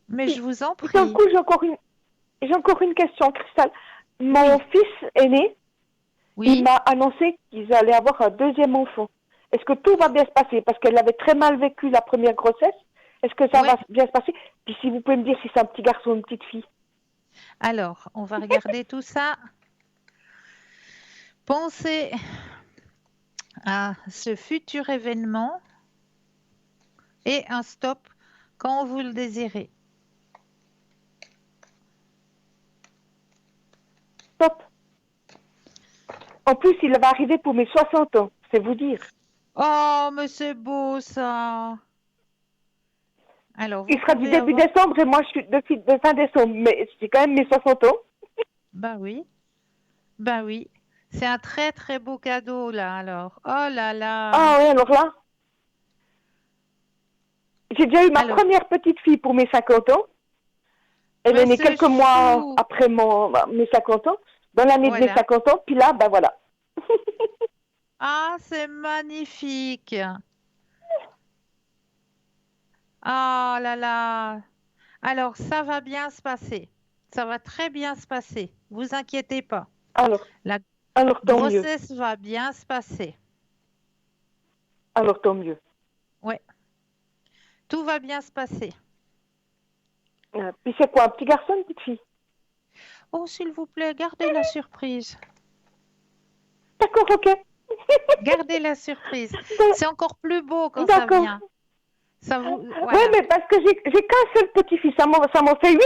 mais je Puis, vous en d'un prie. coup, j'ai encore une question, Cristal. Mon Oui, fils aîné, il oui, m'a annoncé qu'ils allaient avoir un deuxième enfant. Est-ce que tout va bien se passer? Parce qu'elle avait très mal vécu la première grossesse. Est-ce que ça ouais. va bien se passer? Puis si vous pouvez me dire si c'est un petit garçon ou une petite fille. Alors, on va regarder tout ça. Pensez à ce futur événement et un stop quand vous le désirez. Top. En plus, il va arriver pour mes 60 ans. C'est vous dire. Oh, mais c'est beau ça. Alors, vous Il sera du pouvez début avoir... décembre et moi je suis de fin décembre, mais j'ai quand même mes 60 ans. Ben oui, ben oui. C'est un très très beau cadeau là alors. Oh là là. Ah oui, alors là, j'ai déjà eu ma Alors, première petite fille pour mes 50 ans. Elle est mais née c'est quelques mois chou. après mes 50 ans, dans l'année de mes Voilà. 50 ans, puis là, ben voilà. Ah, c'est magnifique. Ah là là. Alors, ça va bien se passer. Ça va très bien se passer. Vous inquiétez pas. Alors, La alors tant mieux. grossesse va bien se passer. Alors tant mieux. Ouais, tout va bien se passer. Puis c'est quoi, un petit garçon, une petite fille? Oh, s'il vous plaît, gardez la surprise. D'accord, ok. Gardez la surprise. C'est encore plus beau quand ça D'accord. vient. Ça vous, Oui, voilà. mais parce que j'ai qu'un seul petit-fils, ça m'en fait 8,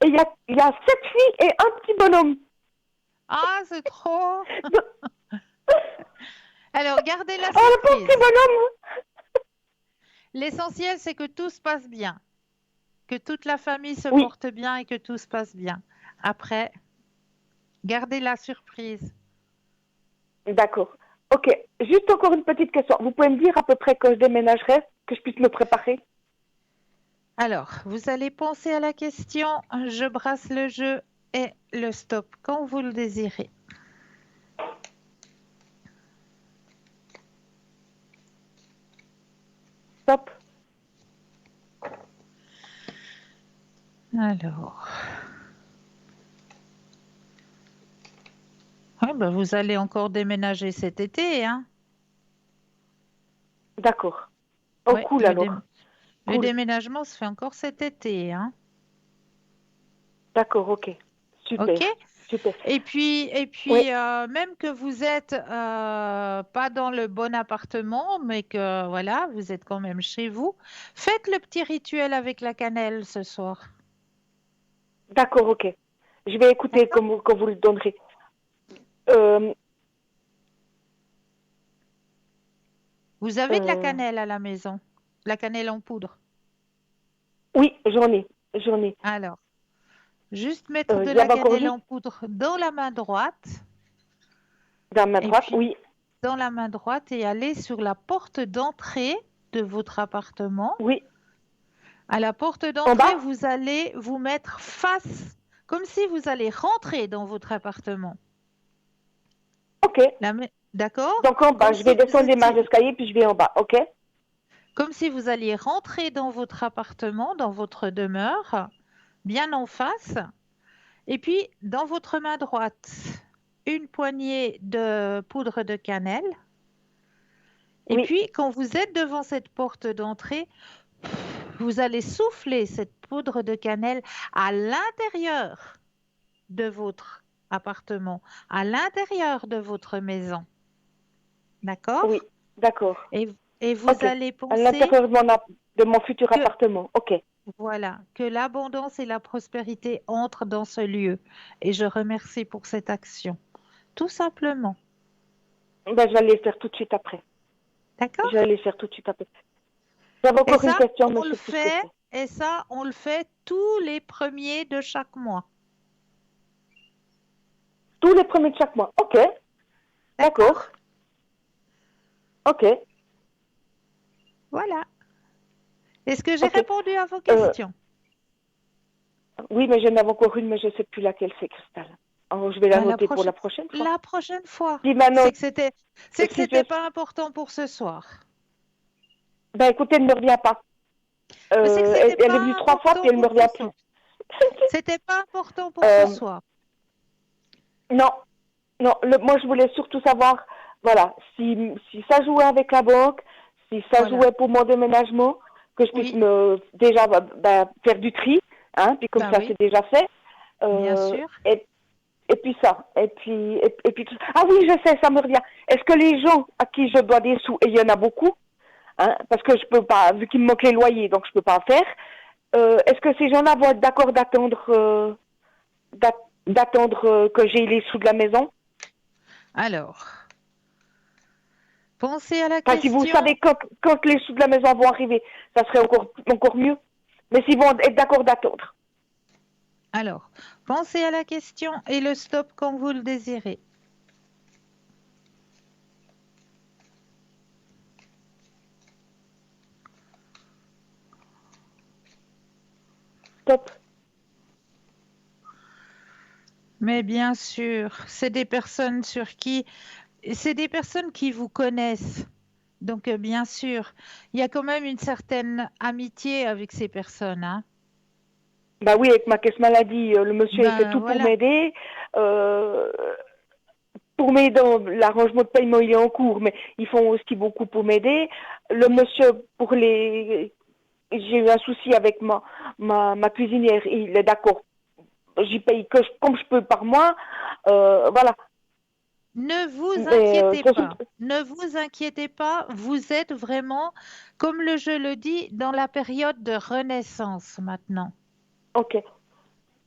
et il y a 7 filles et un petit bonhomme. Ah, c'est trop. Alors, gardez la Oh, le pauvre surprise. petit bonhomme. L'essentiel, c'est que tout se passe bien, que toute la famille se Oui, porte bien et que tout se passe bien. Après, gardez la surprise. d'accord. Ok, juste encore une petite question. Vous pouvez me dire à peu près quand je déménagerai, que je puisse me préparer? Alors, vous allez penser à la question, je brasse le jeu et le stop quand vous le désirez. Stop. Alors, ah ben, vous allez encore déménager cet été, hein? D'accord. Oh, Ouais, cool alors. le Cool. déménagement se fait encore cet été, hein? D'accord, ok. Ok? Super. Super. Et Oui, puis même que vous êtes pas dans le bon appartement, mais que voilà, vous êtes quand même chez vous, faites le petit rituel avec la cannelle ce soir. d'accord, ok. Je vais écouter D'accord? quand vous le donnerez. Euh, Vous avez de la euh, cannelle à la maison, de la cannelle en poudre. oui, j'en ai. J'en ai. Alors, juste mettre de Il y la avait encore cannelle juste en poudre dans la main droite, dans ma et droite. puis Oui, dans la main droite et aller sur la porte d'entrée de votre appartement. oui. À la porte En d'entrée, bas? vous allez vous mettre face, comme si vous allez rentrer dans votre appartement. Ok. D'accord? Donc en bas, je vais descendre les marches d'escalier, puis je vais en bas. Ok? Comme si vous alliez rentrer dans votre appartement, dans votre demeure, bien en face. Et puis, dans votre main droite, une poignée de poudre de cannelle. Et Oui. puis, quand vous êtes devant cette porte d'entrée, vous allez souffler cette poudre de cannelle à l'intérieur de votre appartement, à l'intérieur de votre maison. Oui. D'accord? D'accord. Et, et vous Ok. allez À penser l'intérieur de mon futur que, appartement. Ok. voilà, que l'abondance et la prospérité entrent dans ce lieu. Et je remercie pour cette action. Tout simplement. Ben, je vais aller le faire tout de suite après. Je vais D'accord? aller le faire tout de suite après. J'avais Et encore une ça, question, mais on je le sais plus ce que fait, c'est. et ça, on le fait tous les premiers de chaque mois. Tous les premiers de chaque mois. Ok. D'accord. D'accord? Ok. Voilà. Est-ce que j'ai Ok. répondu à vos Euh, questions? oui, mais j'en avais encore une, mais je ne sais plus laquelle c'est, Cristal. Alors, je vais la Ben, noter pour la prochaine fois. la prochaine fois. Puis maintenant, C'est que si je... c'était pas important pour ce soir. Ben écoutez, elle ne me revient pas. Mais c'est que c'était Elle est venue pas 3 fois, puis important elle ne me pour ce revient plus. soir. C'était pas important pour ce Euh, soir. non, non. Moi, je voulais surtout savoir, voilà, si ça jouait avec la banque, si ça Voilà. jouait pour mon déménagement, que je puisse Oui, déjà faire du tri, hein, puis comme ben ça, oui, c'est déjà fait. bien Euh, sûr. et puis ça, et puis tout. Ah oui, je sais, ça me revient. Est-ce que les gens à qui je dois des sous, et il y en a beaucoup, hein, parce que je peux pas, vu qu'il me manque les loyers, donc je peux pas en faire. Est-ce que ces gens-là vont être d'accord d'attendre que j'ai les sous de la maison? Alors, pensez à la Enfin, si vous question. savez quand les sous de la maison vont arriver, ça serait encore mieux. Mais s'ils vont être d'accord d'attendre. Alors, pensez à la question et le stop quand vous le désirez. Stop. Mais bien sûr, c'est des personnes c'est des personnes qui vous connaissent. Donc, bien sûr, il y a quand même une certaine amitié avec ces personnes, hein. Bah oui, avec ma caisse maladie, le monsieur il fait Ben tout pour voilà. m'aider. Pour m'aider dans l'arrangement de paiement, il est en cours, mais ils font aussi beaucoup pour m'aider. Le monsieur, j'ai eu un souci avec ma cuisinière, il est d'accord. J'y paye comme je peux par mois. Voilà. Ne vous Mais, inquiétez pas. Ne vous inquiétez pas. Vous êtes vraiment, comme je le dis, dans la période de renaissance maintenant. ok.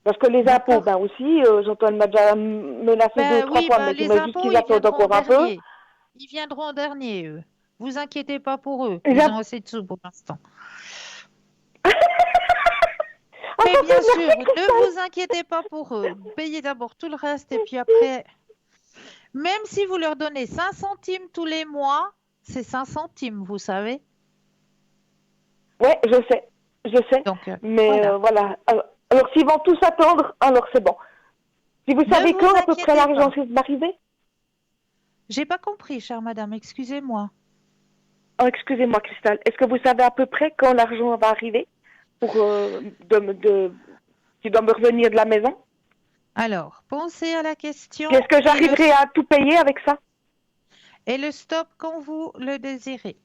Parce que les impôts, D'accord? ben aussi, Jean-Antoine m'a déjà menacé 2 ou Ben 3 oui, fois, ben mais les j'imagine impôts, qu'ils ils attendent viendront en encore un peu. dernier. Ils viendront en dernier, eux. Vous inquiétez pas pour eux. Les Ils imp- ont assez de sous pour l'instant. Ah, Mais ça bien fait sûr, merci, Christelle. ne vous inquiétez pas pour eux. Payez d'abord tout le reste et puis après, même si vous leur donnez 5 centimes tous les mois, c'est 5 centimes, vous savez. Ouais, je sais. Donc, Mais voilà. voilà. Alors, s'ils vont tous attendre, alors c'est bon. Si vous Ne savez vous quand à peu près inquiétez l'argent pas. risque d'arriver? J'ai pas compris, chère madame, excusez-moi. Oh, excusez-moi, Christelle. Est-ce que vous savez à peu près quand l'argent va arriver pour qui doit me revenir de la maison? Alors, pensez à la question Est-ce que j'arriverai à tout payer avec ça? et le stop quand vous le désirez.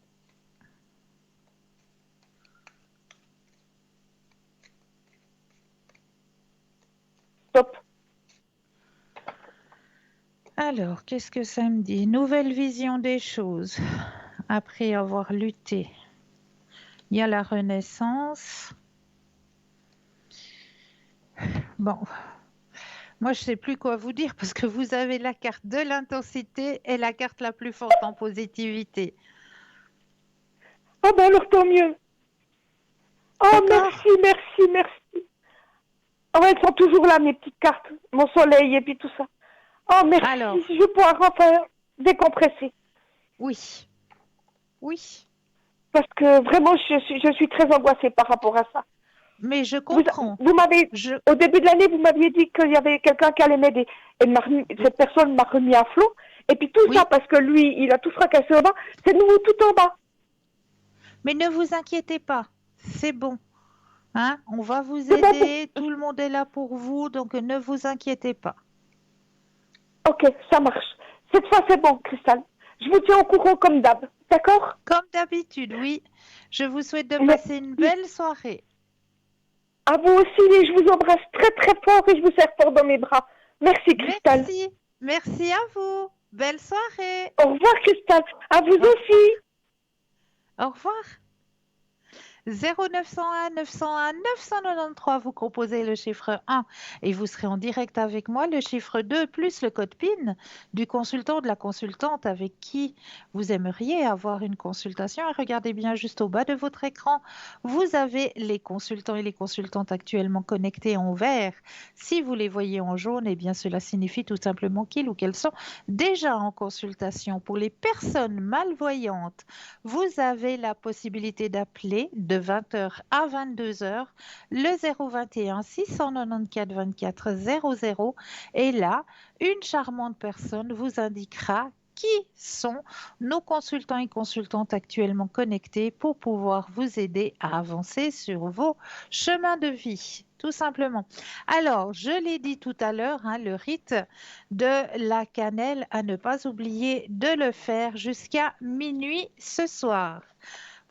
Stop. Alors, qu'est-ce que ça me dit? Nouvelle vision des choses. Après avoir lutté, il y a la renaissance. Bon, moi je sais plus quoi vous dire parce que vous avez la carte de l'intensité et la carte la plus forte en positivité. Oh ben alors tant mieux. Oh D'accord? merci, merci, merci. Oh, elles sont toujours là, mes petites cartes, mon soleil et puis tout ça. Oh merci, Alors, je vais pouvoir enfin décompresser. oui, oui, Parce que vraiment, je suis très angoissée par rapport à ça. mais je comprends. Vous m'avez, Je, au début de l'année, vous m'aviez dit qu'il y avait quelqu'un qui allait m'aider. Et cette personne m'a remis à flot. Et puis tout ça, oui, parce que lui, il a tout fracassé en bas, c'est nouveau tout en bas. mais ne vous inquiétez pas, c'est bon. Hein? On va vous C'est bon aider, tout le monde est là pour vous, donc ne vous inquiétez pas. Ok, ça marche. Cette fois, c'est bon, Cristal. Je vous tiens au courant comme d'hab. D'accord? Comme d'habitude, oui. Je vous souhaite de Mais passer une belle soirée. à vous aussi, et je vous embrasse très très fort et je vous serre fort dans mes bras. Merci, Cristal. Merci, merci à vous. Belle soirée. Au revoir, Cristal. À vous Au aussi. Au revoir. 0901 901 993, vous composez le chiffre 1 et vous serez en direct avec moi. Le chiffre 2 plus le code PIN du consultant ou de la consultante avec qui vous aimeriez avoir une consultation. Et regardez bien juste au bas de votre écran, vous avez les consultants et les consultantes actuellement connectés en vert. Si vous les voyez en jaune, eh bien cela signifie tout simplement qu'ils ou qu'elles sont déjà en consultation. Pour les personnes malvoyantes, vous avez la possibilité d'appeler de 20h à 22h le 021 694 24 00 et là, une charmante personne vous indiquera qui sont nos consultants et consultantes actuellement connectés pour pouvoir vous aider à avancer sur vos chemins de vie, tout simplement. Alors, je l'ai dit tout à l'heure, hein, le rite de la cannelle, à ne pas oublier de le faire jusqu'à minuit ce soir.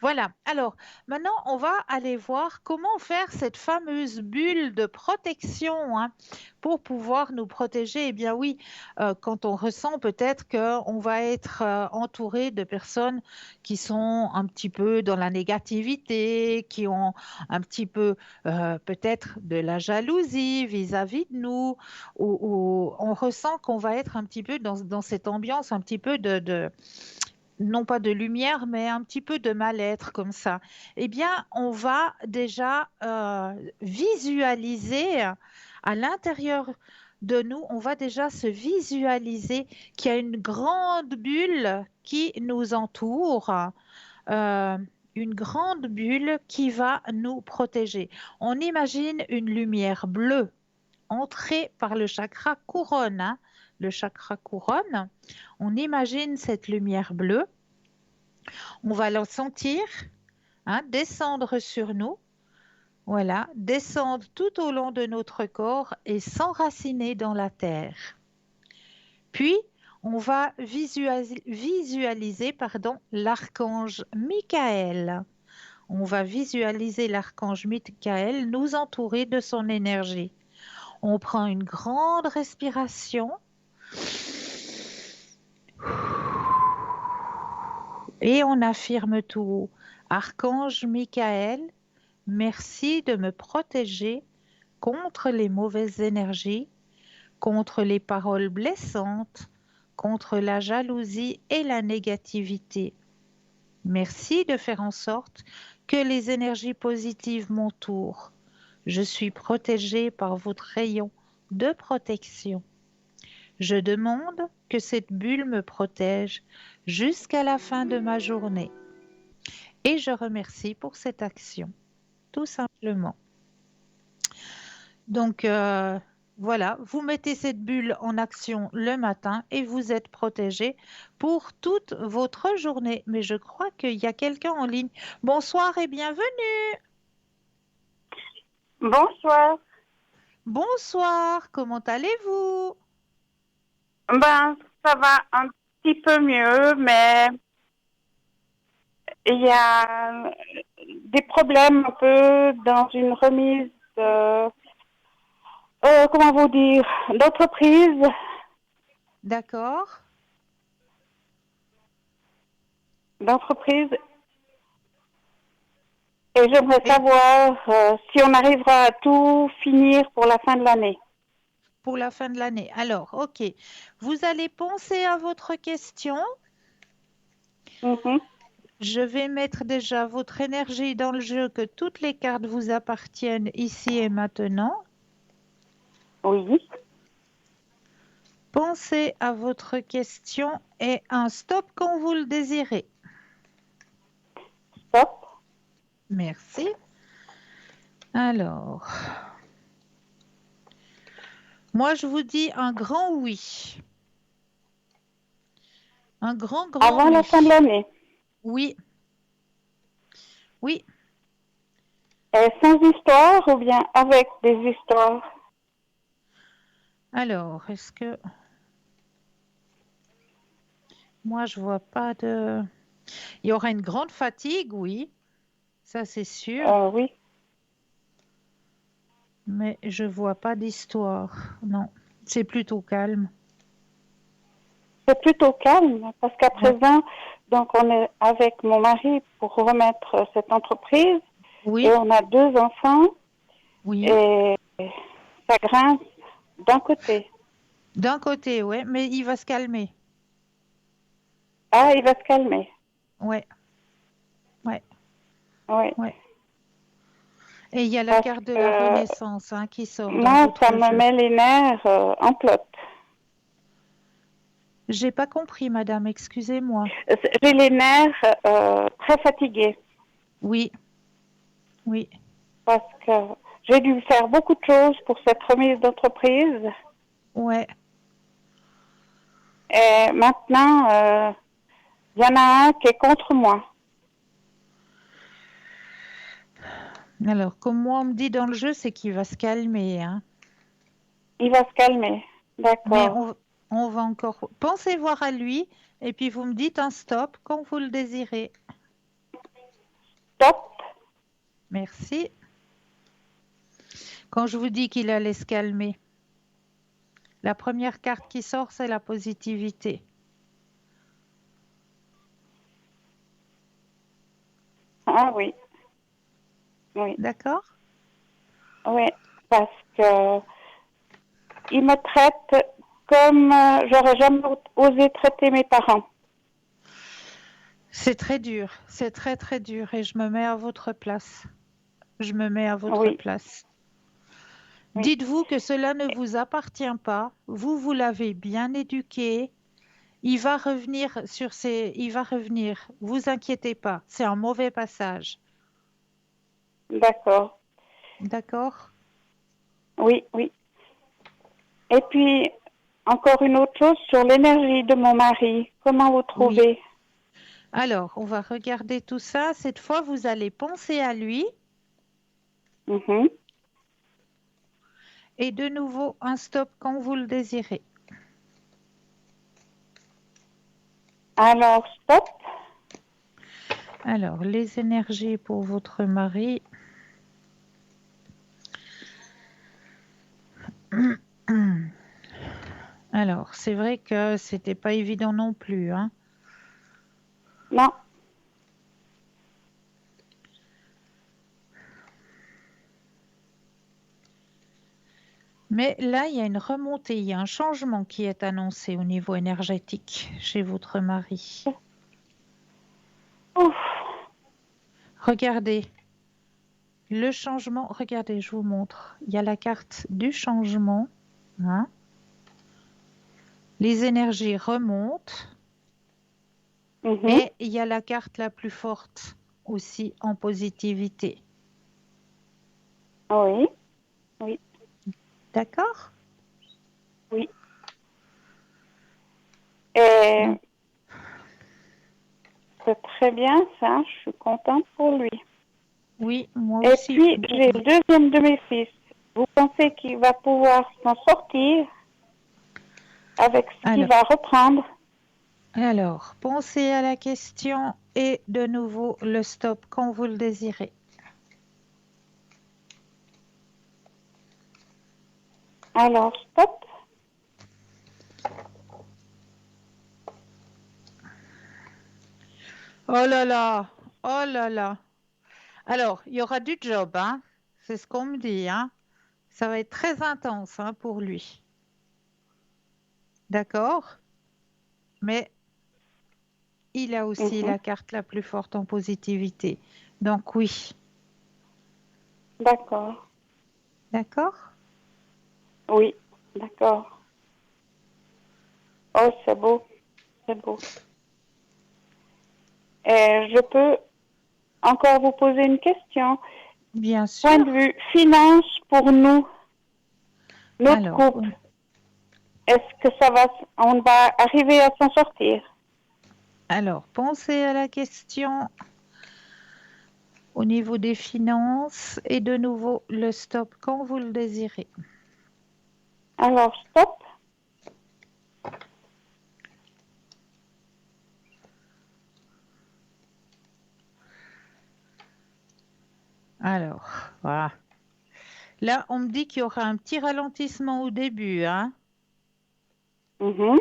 Voilà. Alors, maintenant, on va aller voir comment faire cette fameuse bulle de protection, hein, pour pouvoir nous protéger. Eh bien oui, quand on ressent peut-être qu'on va être entouré de personnes qui sont un petit peu dans la négativité, qui ont un petit peu peut-être de la jalousie vis-à-vis de nous, ou on ressent qu'on va être un petit peu dans cette ambiance un petit peu non pas de lumière, mais un petit peu de mal-être comme ça, eh bien, on va déjà visualiser à l'intérieur de nous, on va déjà se visualiser qu'il y a une grande bulle qui nous entoure, euh, une grande bulle qui va nous protéger. On imagine une lumière bleue entrer par le chakra couronne, hein. Le chakra couronne, on imagine cette lumière bleue, on va la sentir, hein, descendre sur nous, voilà, descendre tout au long de notre corps et s'enraciner dans la terre. Puis, on va visualiser, pardon, l'archange Michael. On va visualiser l'archange Michael nous entourer de son énergie. On prend une grande respiration. Et on affirme tout haut. Archange Michael, merci de me protéger contre les mauvaises énergies, contre les paroles blessantes, contre la jalousie et la négativité. Merci de faire en sorte que les énergies positives m'entourent. Je suis protégée par votre rayon de protection. Je demande que cette bulle me protège jusqu'à la fin de ma journée. Et je remercie pour cette action, tout simplement. Donc, voilà, vous mettez cette bulle en action le matin et vous êtes protégé pour toute votre journée. Mais je crois qu'il y a quelqu'un en ligne. Bonsoir et bienvenue. Bonsoir. Bonsoir, comment allez-vous? Ben, ça va un petit peu mieux, mais il y a des problèmes un peu dans une remise comment vous dire, d'entreprise. D'accord. D'entreprise. Et j'aimerais savoir si on arrivera à tout finir pour la fin de l'année. Pour la fin de l'année. Alors, ok. Vous allez penser à votre question. Mhm. Je vais mettre déjà votre énergie dans le jeu, que toutes les cartes vous appartiennent ici et maintenant. Oui. Pensez à votre question et un stop quand vous le désirez. Stop. Merci. Alors, moi je vous dis un grand oui. Un grand Avant oui. la fin de l'année. Oui. Oui. Et sans histoire ou bien avec des histoires? Alors, est-ce que... Moi, je vois pas de... Il y aura une grande fatigue, oui. Ça, c'est sûr. Oui. Mais je vois pas d'histoire. Non, c'est plutôt calme. C'est plutôt calme parce qu'à présent, donc on est avec mon mari pour remettre cette entreprise. Oui. Et on a 2 enfants. Oui. Et ça grince d'un côté. D'un côté, oui, mais il va se calmer. Ah, il va se calmer. Ouais. Ouais. Oui. Ouais. Et il y a la carte de la Renaissance hein, qui sort dans moi, votre ça me jeu. met les nerfs en plot. J'ai pas compris, madame, excusez-moi. J'ai les nerfs très fatigués. Oui. Oui. Parce que j'ai dû faire beaucoup de choses pour cette remise d'entreprise. Ouais. Et maintenant, il y en a un qui est contre moi. Alors, comme moi, on me dit dans le jeu, c'est qu'il va se calmer. Hein. Il va se calmer. D'accord. Mais on va encore... Pensez voir à lui, et puis vous me dites un stop quand vous le désirez. Stop. Merci. Quand je vous dis qu'il allait se calmer, la première carte qui sort, c'est la positivité. Ah oui. Oui. D'accord? Oui, parce que il me traite comme j'aurais jamais osé traiter mes parents. C'est très dur, c'est très très dur et je me mets à votre place. Je me mets à votre Oui, place. oui, Dites-vous que cela ne vous appartient pas. Vous l'avez bien éduqué. Il va revenir sur ses... Il va revenir. Vous inquiétez pas. C'est un mauvais passage. d'accord. D'accord? Oui, oui. Et puis, encore une autre chose sur l'énergie de mon mari. Comment vous Oui. trouvez? Alors, on va regarder tout ça. Cette fois, vous allez penser à lui Mhm. et de nouveau un stop quand vous le désirez. Alors, stop. Alors, les énergies pour votre mari. Alors, c'est vrai que c'était pas évident non plus, hein. Non. Mais là, il y a une remontée, il y a un changement qui est annoncé au niveau énergétique chez votre mari. Ouf. Regardez, le changement, regardez, je vous montre. Il y a la carte du changement, hein. Les énergies remontent Mhm. et il y a la carte la plus forte aussi en positivité. Oui, oui, D'accord? oui. Et Donc, c'est très bien ça. Je suis contente pour lui. oui, moi Et aussi. puis, j'ai le deuxième de mes fils. Vous pensez qu'il va pouvoir s'en sortir avec ce qu'il Alors, va reprendre? pensez à la question et de nouveau le stop quand vous le désirez. Alors, stop. Oh là là, oh là là. Alors, il y aura du job, hein. C'est ce qu'on me dit, hein. Ça va être très intense, hein, pour lui. D'accord? Mais il a aussi Mhm. la carte la plus forte en positivité. Donc oui, D'accord. d'accord? Oui, d'accord. Oh, c'est beau, c'est beau. Et je peux encore vous poser une question. Bien Point de sûr. vue finance pour nous, notre Alors, couple, est-ce que on va arriver à s'en sortir? pensez à la question au niveau des finances et de nouveau le stop quand vous le désirez. Alors, stop. Alors, voilà. Là, on me dit qu'il y aura un petit ralentissement au début, hein. Mhm.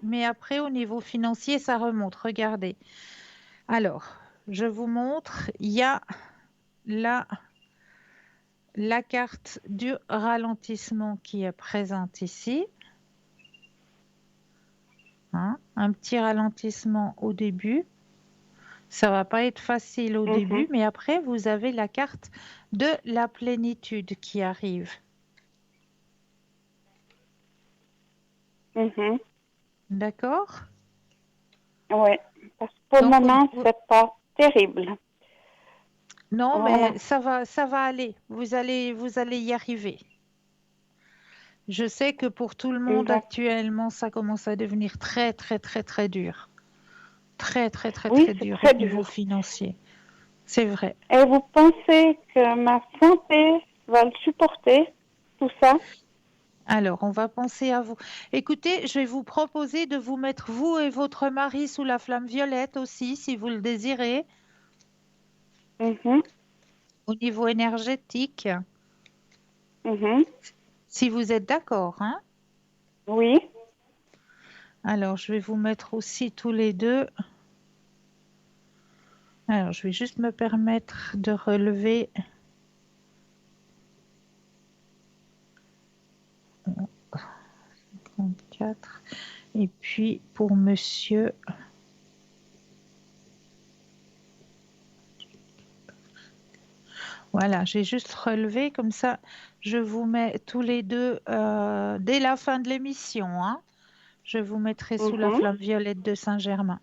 Mais après, au niveau financier, ça remonte. Regardez. Alors, je vous montre. Il y a là la carte du ralentissement qui est présente ici, hein. Un petit ralentissement au début. Ça va pas être facile au Mhm. début, mais après, vous avez la carte de la plénitude qui arrive. Mhm. D'accord? Oui, parce que pour le Donc, moment, c'est pas terrible. non, Voilà. mais ça va aller. Vous allez y arriver. Je sais que pour tout le monde D'ac- actuellement, ça commence à devenir très, très, très, très dur. Très, très, très, Oui, très c'est dur au très niveau dur. financier. C'est vrai. Et vous pensez que ma santé va le supporter, tout ça? Alors, on va penser à vous. Écoutez, je vais vous proposer de vous mettre, vous et votre mari, sous la flamme violette aussi, si vous le désirez, Mhm. au niveau énergétique, Mhm. si vous êtes d'accord, hein. Oui. Alors, je vais vous mettre aussi tous les deux. Alors, je vais juste me permettre de relever 34. Et puis, pour monsieur, Voilà, j'ai juste relevé comme ça. Je vous mets tous les deux dès la fin de l'émission, hein. Je vous mettrai sous la Mhm. flamme violette de Saint-Germain.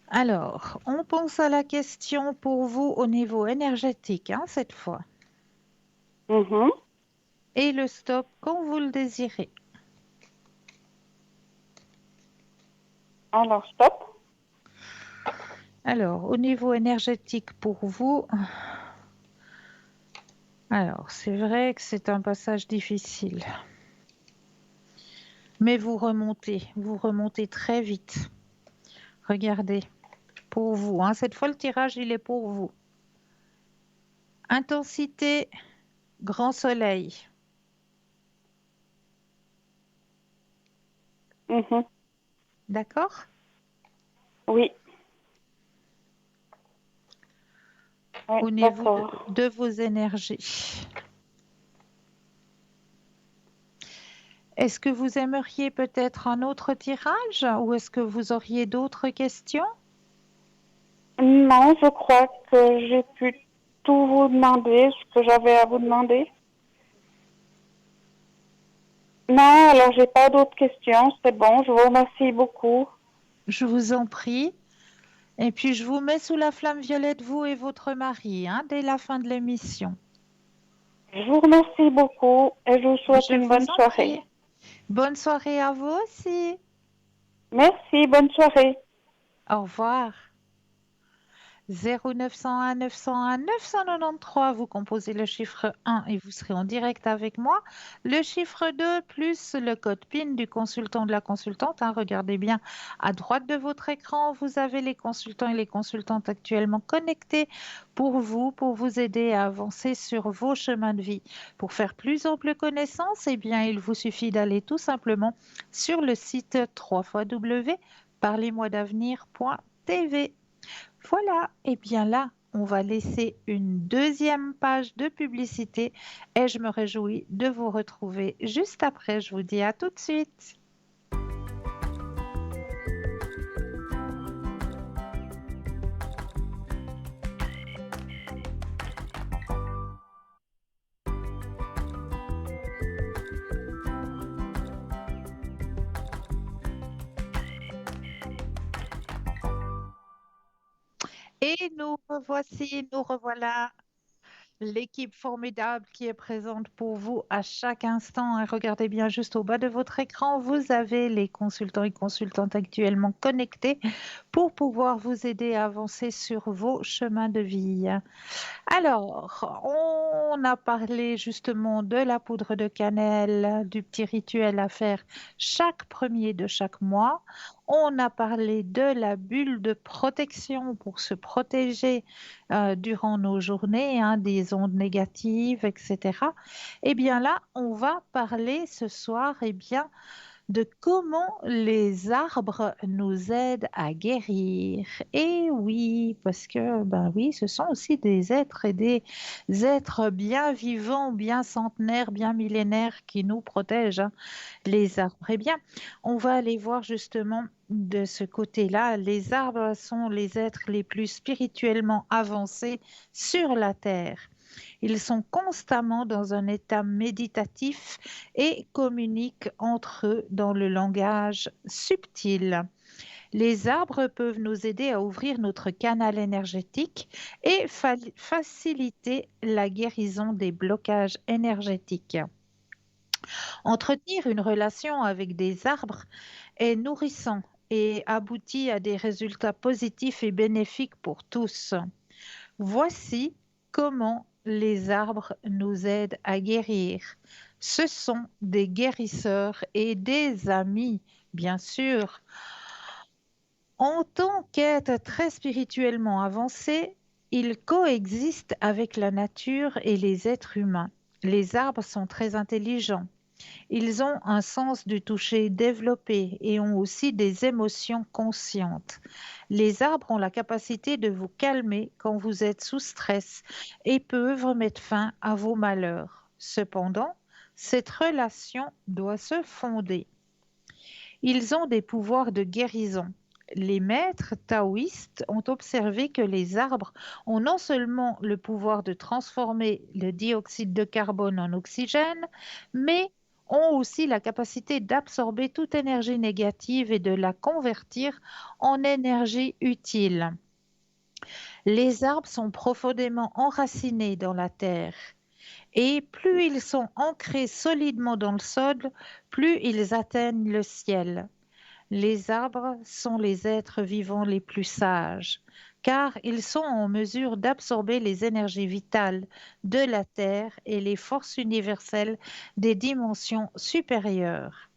Alors, on pense à la question pour vous au niveau énergétique, hein, cette fois. Mhm. Et le stop quand vous le désirez. Alors, stop. Alors, au niveau énergétique pour vous, alors c'est vrai que c'est un passage difficile. Mais vous remontez très vite. Regardez, pour vous, hein, cette fois le tirage il est pour vous. Intensité, grand soleil. Mhm. D'accord? Oui. Oui, Au niveau d'accord. de vos énergies. Est-ce que vous aimeriez peut-être un autre tirage ou est-ce que vous auriez d'autres questions? Non, je crois que j'ai pu tout vous demander, ce que j'avais à vous demander. Non, alors j'ai pas d'autres questions, c'est bon, je vous remercie beaucoup. Je vous en prie. Et puis je vous mets sous la flamme violette, vous et votre mari, hein, dès la fin de l'émission. Je vous remercie beaucoup et je vous souhaite Je une vous bonne en soirée. prie. Bonne soirée à vous aussi. Merci, bonne soirée. Au revoir. 0901 901 993, vous composez le chiffre 1 et vous serez en direct avec moi. Le chiffre 2 plus le code PIN du consultant de la consultante, hein, regardez bien à droite de votre écran, vous avez les consultants et les consultantes actuellement connectés pour vous aider à avancer sur vos chemins de vie. Pour faire plus ample connaissance, eh bien, il vous suffit d'aller tout simplement sur le site www.parlez-moi-d'avenir.tv. Voilà, et bien là, on va laisser une deuxième page de publicité et je me réjouis de vous retrouver juste après. Je vous dis à tout de suite. Et nous revoilà. L'équipe formidable qui est présente pour vous à chaque instant. Et regardez bien juste au bas de votre écran, vous avez les consultants et consultantes actuellement connectés pour pouvoir vous aider à avancer sur vos chemins de vie. Alors, on a parlé justement de la poudre de cannelle, du petit rituel à faire chaque premier de chaque mois. On a parlé de la bulle de protection pour se protéger durant nos journées, hein, des ondes négatives, etc. Eh bien là, on va parler ce soir, eh bien, de comment les arbres nous aident à guérir. Et oui, parce que ben oui, ce sont aussi des êtres et des êtres bien vivants, bien centenaires, bien millénaires qui nous protègent, hein, les arbres. Eh bien, on va aller voir justement de ce côté-là. Les arbres sont les êtres les plus spirituellement avancés sur la Terre. Ils sont constamment dans un état méditatif et communiquent entre eux dans le langage subtil. Les arbres peuvent nous aider à ouvrir notre canal énergétique et faciliter la guérison des blocages énergétiques. Entretenir une relation avec des arbres est nourrissant et aboutit à des résultats positifs et bénéfiques pour tous. Voici comment les arbres nous aident à guérir. Ce sont des guérisseurs et des amis, bien sûr. En tant qu'êtres très spirituellement avancés, ils coexistent avec la nature et les êtres humains. Les arbres sont très intelligents. Ils ont un sens du toucher développé et ont aussi des émotions conscientes. Les arbres ont la capacité de vous calmer quand vous êtes sous stress et peuvent mettre fin à vos malheurs. Cependant, cette relation doit se fonder. Ils ont des pouvoirs de guérison. Les maîtres taoïstes ont observé que les arbres ont non seulement le pouvoir de transformer le dioxyde de carbone en oxygène, mais ont aussi la capacité d'absorber toute énergie négative et de la convertir en énergie utile. Les arbres sont profondément enracinés dans la terre et plus ils sont ancrés solidement dans le sol, plus ils atteignent le ciel. Les arbres sont les êtres vivants les plus sages, car ils sont en mesure d'absorber les énergies vitales de la Terre et les forces universelles des dimensions supérieures.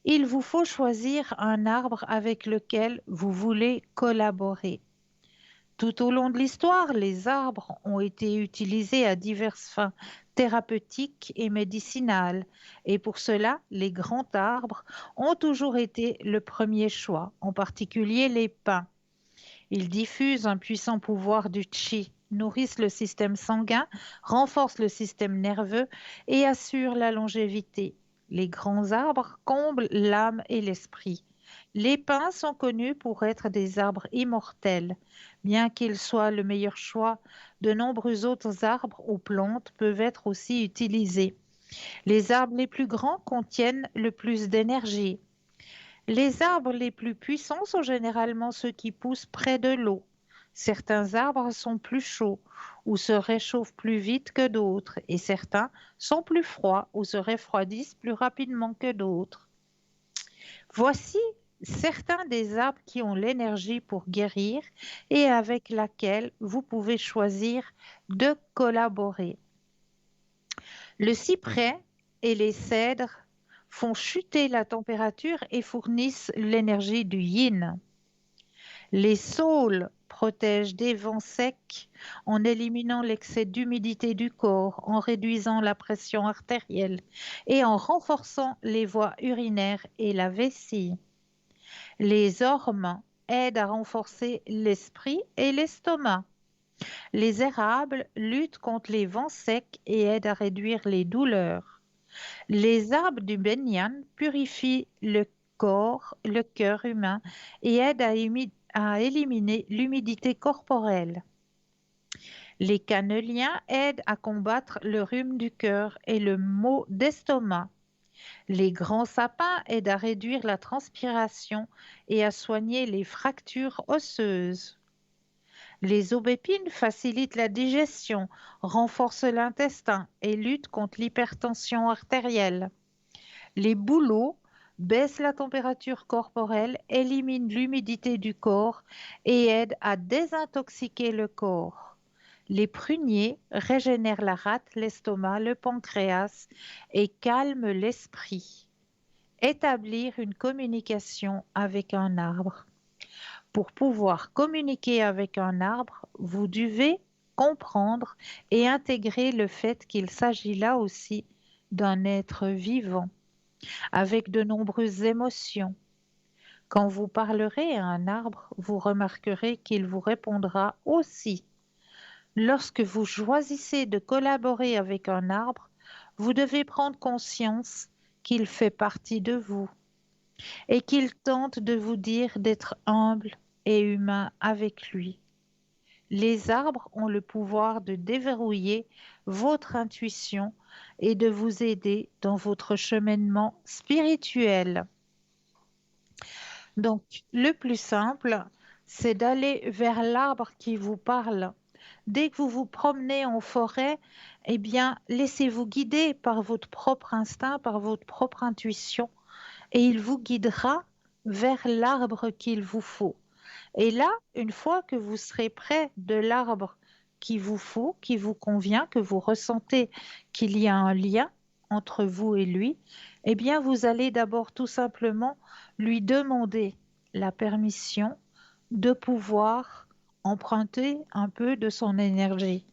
Il vous faut choisir un arbre avec lequel vous voulez collaborer. Tout au long de l'histoire, les arbres ont été utilisés à diverses fins thérapeutiques et médicinales, et pour cela, les grands arbres ont toujours été le premier choix, en particulier les pins. Ils diffusent un puissant pouvoir du chi, nourrissent le système sanguin, renforcent le système nerveux et assurent la longévité. Les grands arbres comblent l'âme et l'esprit. Les pins sont connus pour être des arbres immortels. Bien qu'ils soient le meilleur choix, de nombreux autres arbres ou plantes peuvent être aussi utilisés. Les arbres les plus grands contiennent le plus d'énergie. Les arbres les plus puissants sont généralement ceux qui poussent près de l'eau. Certains arbres sont plus chauds ou se réchauffent plus vite que d'autres, et certains sont plus froids ou se refroidissent plus rapidement que d'autres. Voici certains des arbres qui ont l'énergie pour guérir et avec laquelle vous pouvez choisir de collaborer. Le cyprès et les cèdres font chuter la température et fournissent l'énergie du yin. Les saules protègent des vents secs en éliminant l'excès d'humidité du corps, en réduisant la pression artérielle et en renforçant les voies urinaires et la vessie. Les ormes aident à renforcer l'esprit et l'estomac. Les érables luttent contre les vents secs et aident à réduire les douleurs. Les arbres du banyan purifient le corps, le cœur humain et aident à éliminer l'humidité corporelle. Les canneliens aident à combattre le rhume du cœur et le maux d'estomac. Les grands sapins aident à réduire la transpiration et à soigner les fractures osseuses. Les aubépines facilitent la digestion, renforcent l'intestin et luttent contre l'hypertension artérielle. Les bouleaux baissent la température corporelle, éliminent l'humidité du corps et aident à désintoxiquer le corps. Les pruniers régénèrent la rate, l'estomac, le pancréas et calment l'esprit. Établir une communication avec un arbre. Pour pouvoir communiquer avec un arbre, vous devez comprendre et intégrer le fait qu'il s'agit là aussi d'un être vivant, avec de nombreuses émotions. Quand vous parlerez à un arbre, vous remarquerez qu'il vous répondra aussi. Lorsque vous choisissez de collaborer avec un arbre, vous devez prendre conscience qu'il fait partie de vous et qu'il tente de vous dire d'être humble et humain avec lui. Les arbres ont le pouvoir de déverrouiller votre intuition et de vous aider dans votre cheminement spirituel. Donc, le plus simple, c'est d'aller vers l'arbre qui vous parle. Dès que vous vous promenez en forêt, eh bien, laissez-vous guider par votre propre instinct, par votre propre intuition, et il vous guidera vers l'arbre qu'il vous faut. Et là, une fois que vous serez près de l'arbre qu'il vous faut, qui vous convient, que vous ressentez qu'il y a un lien entre vous et lui, eh bien, vous allez d'abord tout simplement lui demander la permission de pouvoir emprunter un peu de son énergie.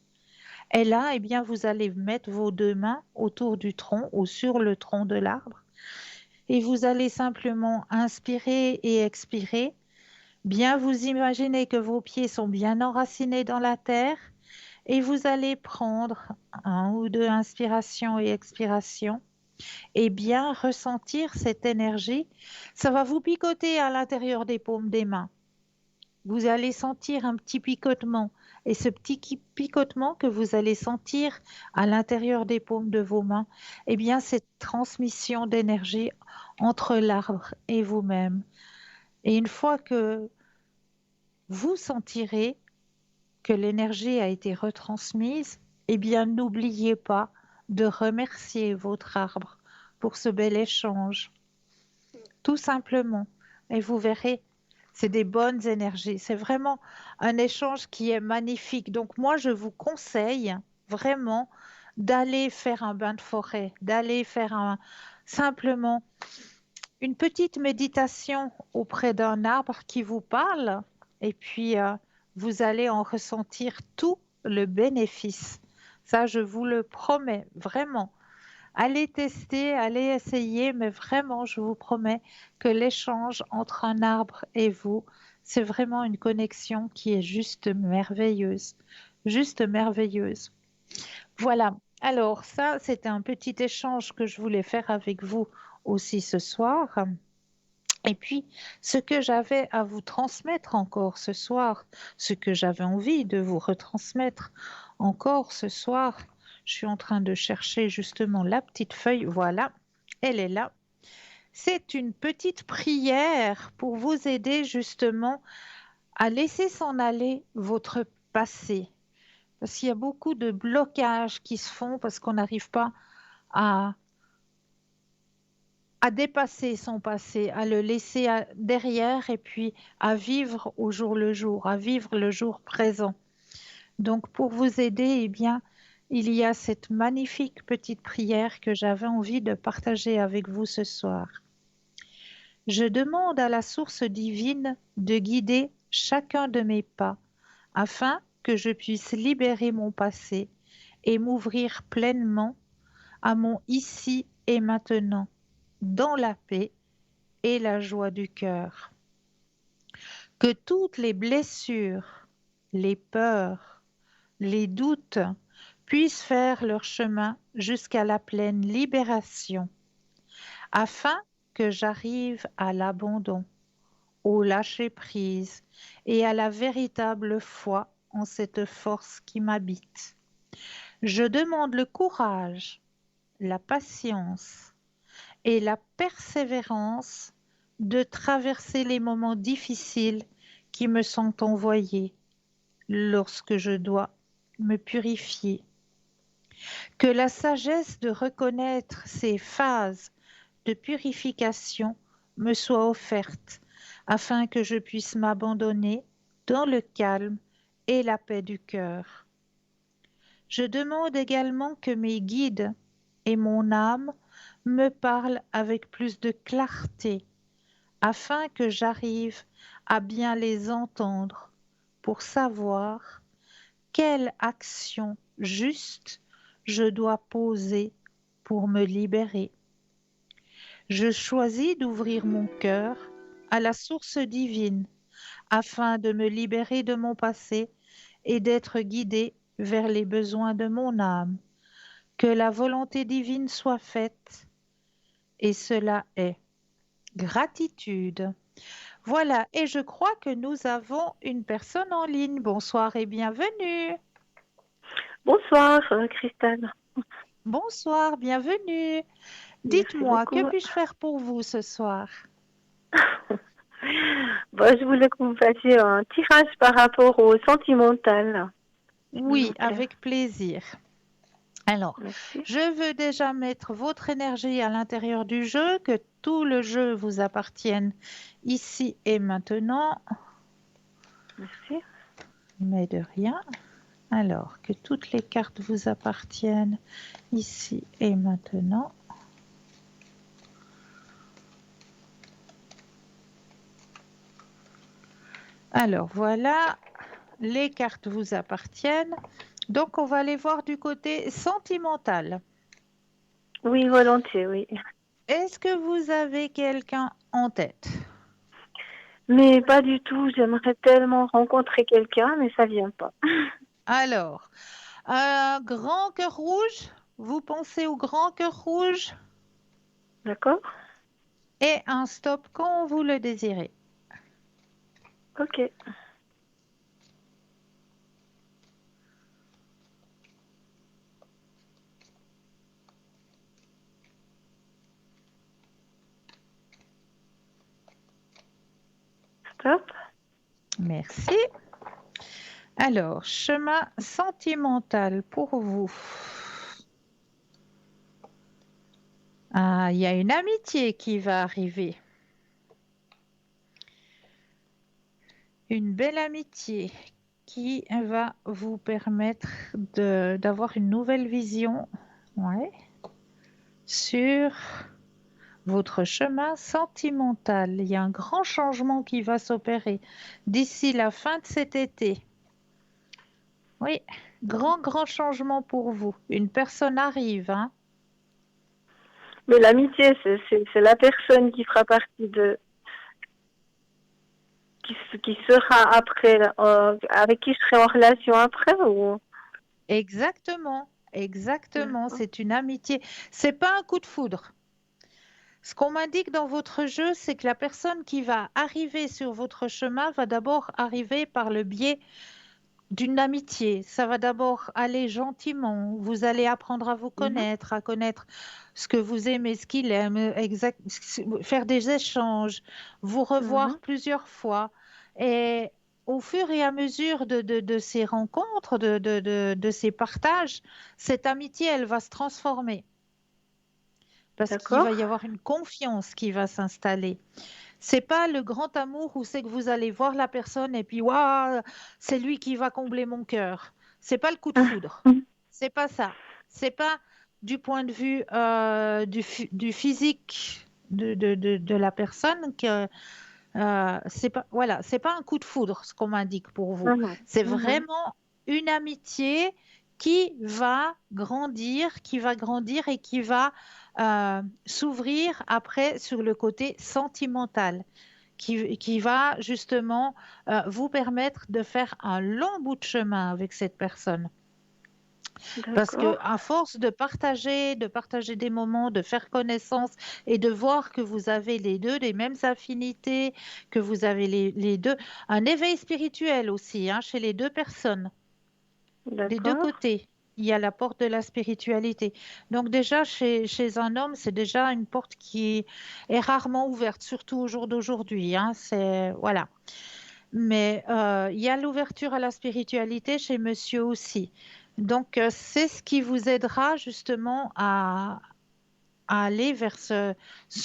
Et là, eh bien, vous allez mettre vos deux mains autour du tronc ou sur le tronc de l'arbre et vous allez simplement inspirer et expirer. Bien vous imaginez que vos pieds sont bien enracinés dans la terre et vous allez prendre un ou deux inspirations et expirations et bien ressentir cette énergie. Ça va vous picoter à l'intérieur des paumes des mains. Vous allez sentir un petit picotement. Et ce picotement que vous allez sentir à l'intérieur des paumes de vos mains, eh bien, c'est transmission d'énergie entre l'arbre et vous-même. Et une fois que vous sentirez que l'énergie a été retransmise, eh bien, n'oubliez pas de remercier votre arbre pour ce bel échange. Tout simplement. Et vous verrez, c'est des bonnes énergies. C'est vraiment un échange qui est magnifique. Donc moi, je vous conseille vraiment d'aller faire un bain de forêt, d'aller faire simplement une petite méditation auprès d'un arbre qui vous parle. Et puis, vous allez en ressentir tout le bénéfice. Ça, je vous le promets, vraiment. Allez tester, allez essayer, mais vraiment, je vous promets que l'échange entre un arbre et vous, c'est vraiment une connexion qui est juste merveilleuse. Juste merveilleuse. Voilà. Alors, ça, c'était un petit échange que je voulais faire avec vous aussi ce soir. Et puis, ce que j'avais à vous transmettre encore ce soir, ce que j'avais envie de vous retransmettre encore ce soir, je suis en train de chercher justement la petite feuille. Voilà, elle est là. C'est une petite prière pour vous aider justement à laisser s'en aller votre passé. Parce qu'il y a beaucoup de blocages qui se font parce qu'on n'arrive pas à dépasser son passé, à le laisser derrière et puis à vivre au jour le jour, à vivre le jour présent. Donc pour vous aider, eh bien, il y a cette magnifique petite prière que j'avais envie de partager avec vous ce soir. Je demande à la source divine de guider chacun de mes pas afin que je puisse libérer mon passé et m'ouvrir pleinement à mon ici et maintenant, dans la paix et la joie du cœur. Que toutes les blessures, les peurs, les doutes puissent faire leur chemin jusqu'à la pleine libération, afin que j'arrive à l'abandon, au lâcher-prise et à la véritable foi en cette force qui m'habite. Je demande le courage, la patience et la persévérance de traverser les moments difficiles qui me sont envoyés lorsque je dois me purifier. Que la sagesse de reconnaître ces phases de purification me soit offerte afin que je puisse m'abandonner dans le calme et la paix du cœur. Je demande également que mes guides et mon âme me parlent avec plus de clarté afin que j'arrive à bien les entendre pour savoir quelle action juste je dois poser pour me libérer. Je choisis d'ouvrir mon cœur à la source divine afin de me libérer de mon passé et d'être guidée vers les besoins de mon âme. Que la volonté divine soit faite, et cela est. Gratitude. Voilà, et je crois que nous avons une personne en ligne. Bonsoir et bienvenue. Bonsoir, Christelle. Bonsoir, bienvenue. Merci Dites-moi, que beaucoup. puis-je faire pour vous ce soir? Je voulais que vous fassiez un tirage par rapport au sentimental. Oui, avec plaisir. Alors, Merci. je veux déjà mettre votre énergie à l'intérieur du jeu, que tout le jeu vous appartienne ici et maintenant. Merci. Mais de rien. Alors, que toutes les cartes vous appartiennent ici et maintenant. Alors, voilà, les cartes vous appartiennent. Donc, on va aller voir du côté sentimental. Oui, volontiers, oui. Est-ce que vous avez quelqu'un en tête? Mais pas du tout. J'aimerais tellement rencontrer quelqu'un, mais ça vient pas. Alors, un grand cœur rouge? Vous pensez au grand cœur rouge? D'accord. et un stop quand vous le désirez. Ok. Stop. Merci. Alors, chemin sentimental pour vous. Ah, il y a une amitié qui va arriver. Une belle amitié qui va vous permettre d'avoir une nouvelle vision, ouais, sur votre chemin sentimental. Il y a un grand changement qui va s'opérer d'ici la fin de cet été. Oui, grand changement pour vous. Une personne arrive, hein. Mais l'amitié, c'est la personne qui fera partie de, qui sera après, avec qui je serai en relation après ou... Exactement, c'est une amitié. C'est pas un coup de foudre. Ce qu'on m'indique dans votre jeu, c'est que la personne qui va arriver sur votre chemin va d'abord arriver par le biais d'une amitié. Ça va d'abord aller gentiment. Vous allez apprendre à vous connaître, à connaître ce que vous aimez, ce qu'il aime, faire des échanges, vous revoir plusieurs fois. Et au fur et à mesure de ces rencontres, de ces partages, cette amitié, elle va se transformer. Parce qu'il D'accord. va y avoir une confiance qui va s'installer. C'est pas le grand amour où c'est que vous allez voir la personne et puis waouh, c'est lui qui va combler mon cœur. C'est pas le coup de foudre. C'est pas ça. C'est pas du point de vue du physique de la personne que c'est pas voilà, c'est pas un coup de foudre ce qu'on m'indique pour vous. C'est vraiment une amitié qui va grandir et qui va s'ouvrir après sur le côté sentimental, qui va justement vous permettre de faire un long bout de chemin avec cette personne. Parce que D'accord. à force de partager des moments, de faire connaissance et de voir que vous avez les deux les mêmes affinités, que vous avez les deux, un éveil spirituel aussi, hein, chez les deux personnes, des deux D'accord. côtés. Il y a la porte de la spiritualité. Donc déjà, chez un homme, c'est déjà une porte qui est rarement ouverte, surtout au jour d'aujourd'hui, hein, voilà. Mais il y a l'ouverture à la spiritualité chez monsieur aussi. Donc, c'est ce qui vous aidera justement à aller vers ce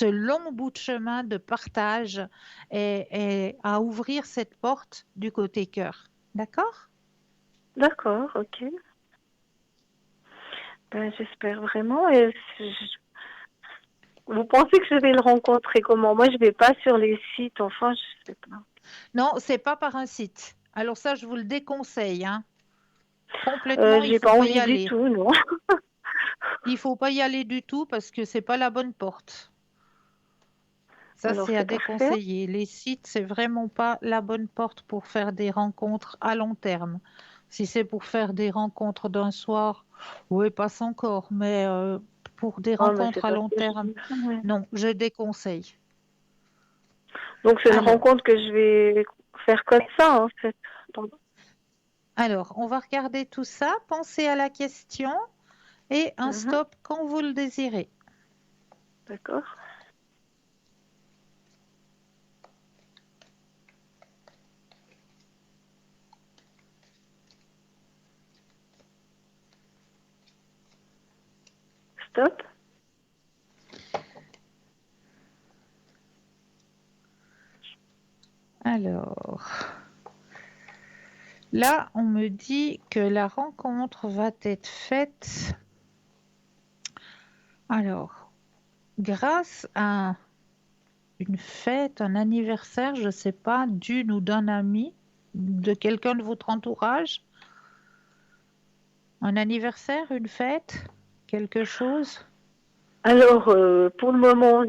long bout de chemin de partage et à ouvrir cette porte du côté cœur. D'accord? D'accord, ok. Ben, j'espère vraiment. Et vous pensez que je vais le rencontrer comment? Moi, je vais pas sur les sites, enfin, je sais pas. Non, c'est pas par un site. Alors ça, je vous le déconseille, hein. Complètement, il J'ai faut pas pas y envie du aller. tout, non. Il faut pas y aller du tout parce que c'est pas la bonne porte. Ça, Alors, c'est à c'est parfait. déconseiller. Les sites, c'est vraiment pas la bonne porte pour faire des rencontres à long terme. Si c'est pour faire des rencontres d'un soir, oui, passe encore, mais pour des Oh, mais c'est rencontres à pas long ce que je terme, dis. Ouais. non, je déconseille. Donc, c'est une Alors, rencontre que je vais faire comme ça, en fait. on va regarder tout ça, pensez à la question et un stop quand vous le désirez. D'accord. Stop. Alors, là, on me dit que la rencontre va être faite. Alors, grâce à une fête, un anniversaire, je ne sais pas, d'une ou d'un ami, de quelqu'un de votre entourage. Un anniversaire, une fête, quelque chose. Alors, pour le moment,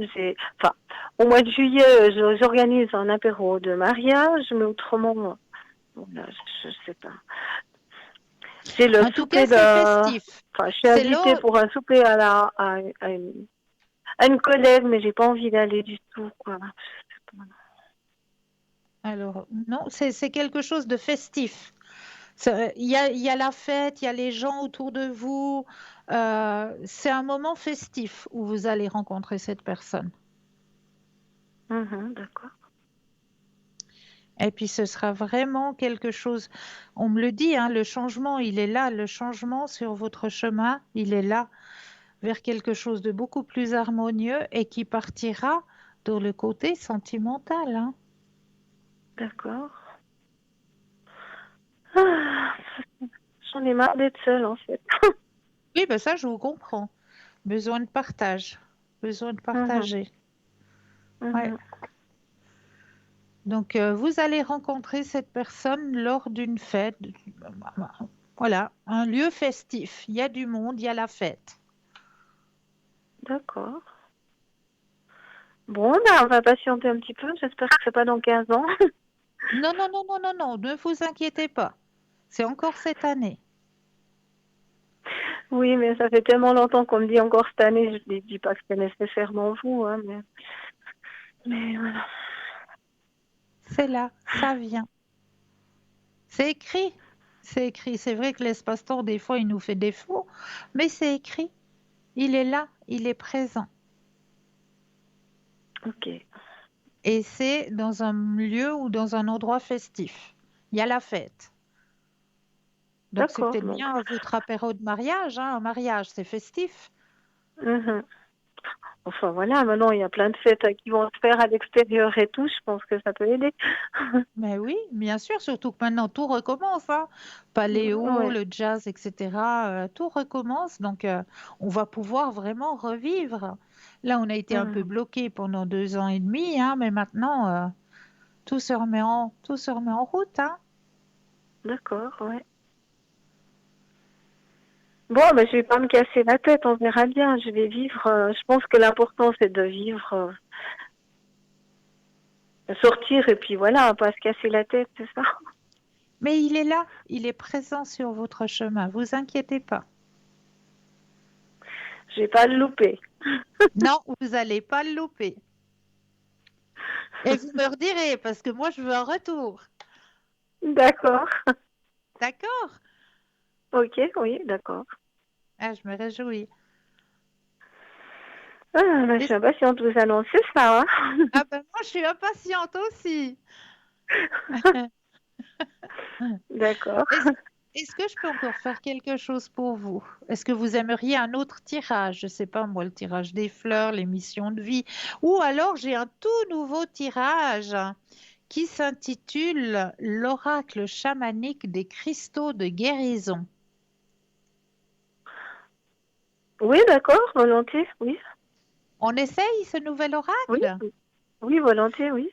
au mois de juillet, j'organise un apéro de mariage, mais autrement, voilà, je sais pas. C'est le En tout souper cas, c'est festif. Enfin, je suis C'est invitée l'eau. pour un souper à une collègue, mais j'ai pas envie d'aller du tout, quoi. Alors, non, c'est quelque chose de festif. Il y a la fête, il y a les gens autour de vous. C'est un moment festif où vous allez rencontrer cette personne. D'accord. Et puis ce sera vraiment quelque chose, on me le dit, hein, le changement, il est là, le changement sur votre chemin, il est là vers quelque chose de beaucoup plus harmonieux et qui partira dans le côté sentimental, hein. D'accord. Ah, j'en ai marre d'être seule, en fait. Oui, ben ça, je vous comprends. Besoin de partage, besoin de Mhm, partager. Ouais. mhm. Donc, vous allez rencontrer cette personne lors d'une fête. Voilà, un lieu festif. Il y a du monde, il y a la fête. D'accord. Bon, ben, on va patienter un petit peu. J'espère que c'est pas dans 15 ans. Non, non, non, non, non, non, ne vous inquiétez pas. C'est encore cette année. Oui, mais ça fait tellement longtemps qu'on me dit encore cette année. Je ne dis pas que c'est nécessairement vous, hein, mais voilà. C'est là, ça vient. C'est écrit. C'est écrit. C'est vrai que l'espace-temps, des fois, il nous fait défaut, mais c'est écrit. Il est là, il est présent. Ok. Et c'est dans un lieu ou dans un endroit festif. Il y a la fête. Donc, c'est D'accord, peut-être donc. bien votre apéro de mariage, hein. Un mariage, c'est festif. Mhm. Enfin, voilà, maintenant, il y a plein de fêtes qui vont se faire à l'extérieur et tout. Je pense que ça peut aider. Mais oui, bien sûr, surtout que maintenant tout recommence, hein. Paléo, Ouais. le jazz, etc. Tout recommence, donc on va pouvoir vraiment revivre. Là, on a été un peu Mhm. bloqué pendant 2 ans et demi, hein, mais maintenant tout se remet en route, hein. D'accord, ouais. Bon, ben, je vais pas me casser la tête, on verra bien. Je vais vivre. Je pense que l'important, c'est de vivre, sortir et puis voilà, pas se casser la tête, c'est ça. Mais il est là, il est présent sur votre chemin. Vous inquiétez pas. Je vais pas le louper. Non, vous n'allez pas le louper. Et vous me redirez, parce que moi, je veux un retour. D'accord. D'accord? Ok, oui, d'accord. Ah, je me réjouis. Ah, ben, je Et- suis impatiente de vous annoncer ça, hein. Ah ben moi, je suis impatiente aussi. D'accord. Est-ce, est-ce que je peux encore faire quelque chose pour vous? Est-ce que vous aimeriez un autre tirage? Je ne sais pas moi, le tirage des fleurs, les missions de vie. Ou alors j'ai un tout nouveau tirage qui s'intitule L'oracle chamanique des cristaux de guérison. Oui, d'accord, volontiers, oui. On essaye ce nouvel Oui, oracle oui, volontiers, oui.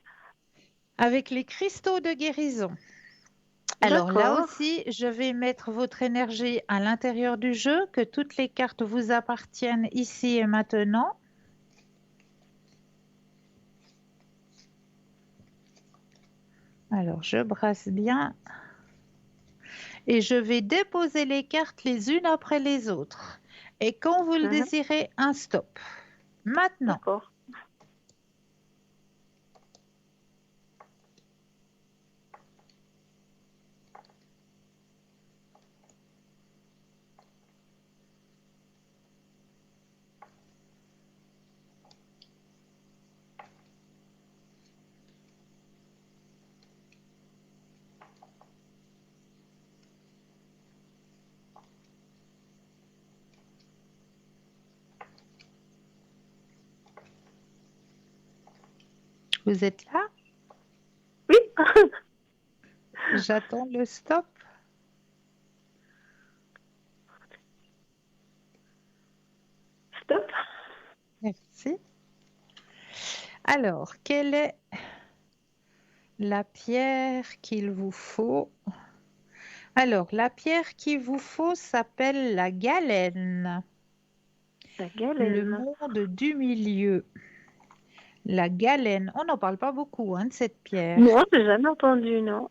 avec les cristaux de guérison. Alors là D'accord. aussi, je vais mettre votre énergie à l'intérieur du jeu, que toutes les cartes vous appartiennent ici et maintenant. Alors, je brasse bien et je vais déposer les cartes les unes après les autres. Et quand vous le Mhm. désirez, un stop. Maintenant, D'accord. vous êtes là? Oui. J'attends le stop. Stop. Merci. Alors, quelle est la pierre qu'il vous faut? Alors, la pierre qu'il vous faut s'appelle la galène, La le galène. monde du milieu. La galène, on n'en parle pas beaucoup, hein, de cette pierre. Non, j'ai jamais entendu, non.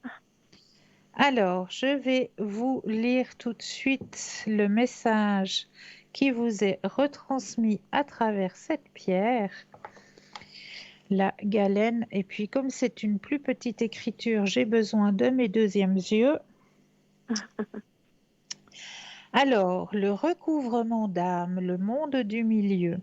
Alors, je vais vous lire tout de suite le message qui vous est retransmis à travers cette pierre, la galène. Et puis comme c'est une plus petite écriture, j'ai besoin de mes deuxièmes yeux. Alors, le recouvrement d'âme, le monde du milieu.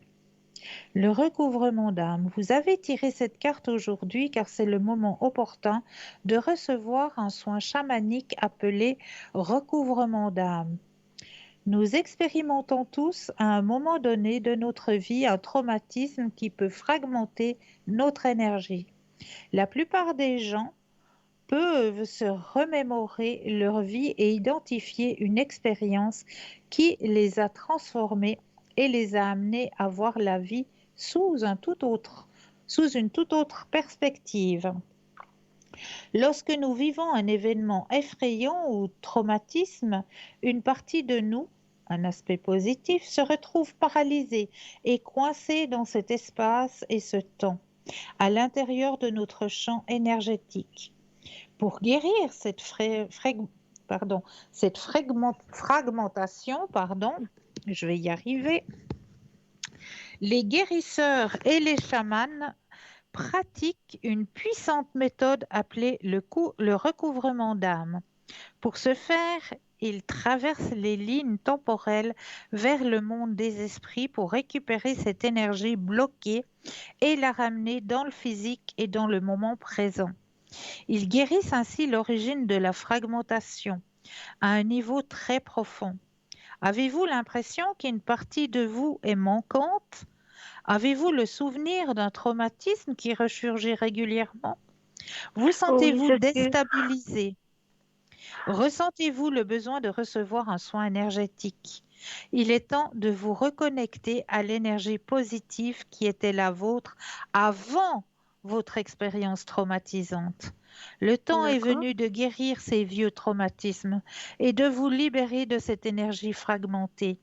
Le recouvrement d'âme. Vous avez tiré cette carte aujourd'hui car c'est le moment opportun de recevoir un soin chamanique appelé recouvrement d'âme. Nous expérimentons tous à un moment donné de notre vie un traumatisme qui peut fragmenter notre énergie. La plupart des gens peuvent se remémorer leur vie et identifier une expérience qui les a transformés et les a amenés à voir la vie sous une toute autre perspective. Lorsque nous vivons un événement effrayant ou traumatisme, une partie de nous, un aspect positif, se retrouve paralysée et coincée dans cet espace et ce temps, à l'intérieur de notre champ énergétique. Pour guérir cette fragmentation, je vais y arriver, les guérisseurs et les chamans pratiquent une puissante méthode appelée le recouvrement d'âme. Pour ce faire, ils traversent les lignes temporelles vers le monde des esprits pour récupérer cette énergie bloquée et la ramener dans le physique et dans le moment présent. Ils guérissent ainsi l'origine de la fragmentation à un niveau très profond. Avez-vous l'impression qu'une partie de vous est manquante? Avez-vous le souvenir d'un traumatisme qui ressurgit régulièrement? Vous sentez-vous déstabilisé? Ressentez-vous le besoin de recevoir un soin énergétique? Il est temps de vous reconnecter à l'énergie positive qui était la vôtre avant votre expérience traumatisante. Le temps est venu de guérir ces vieux traumatismes et de vous libérer de cette énergie fragmentée.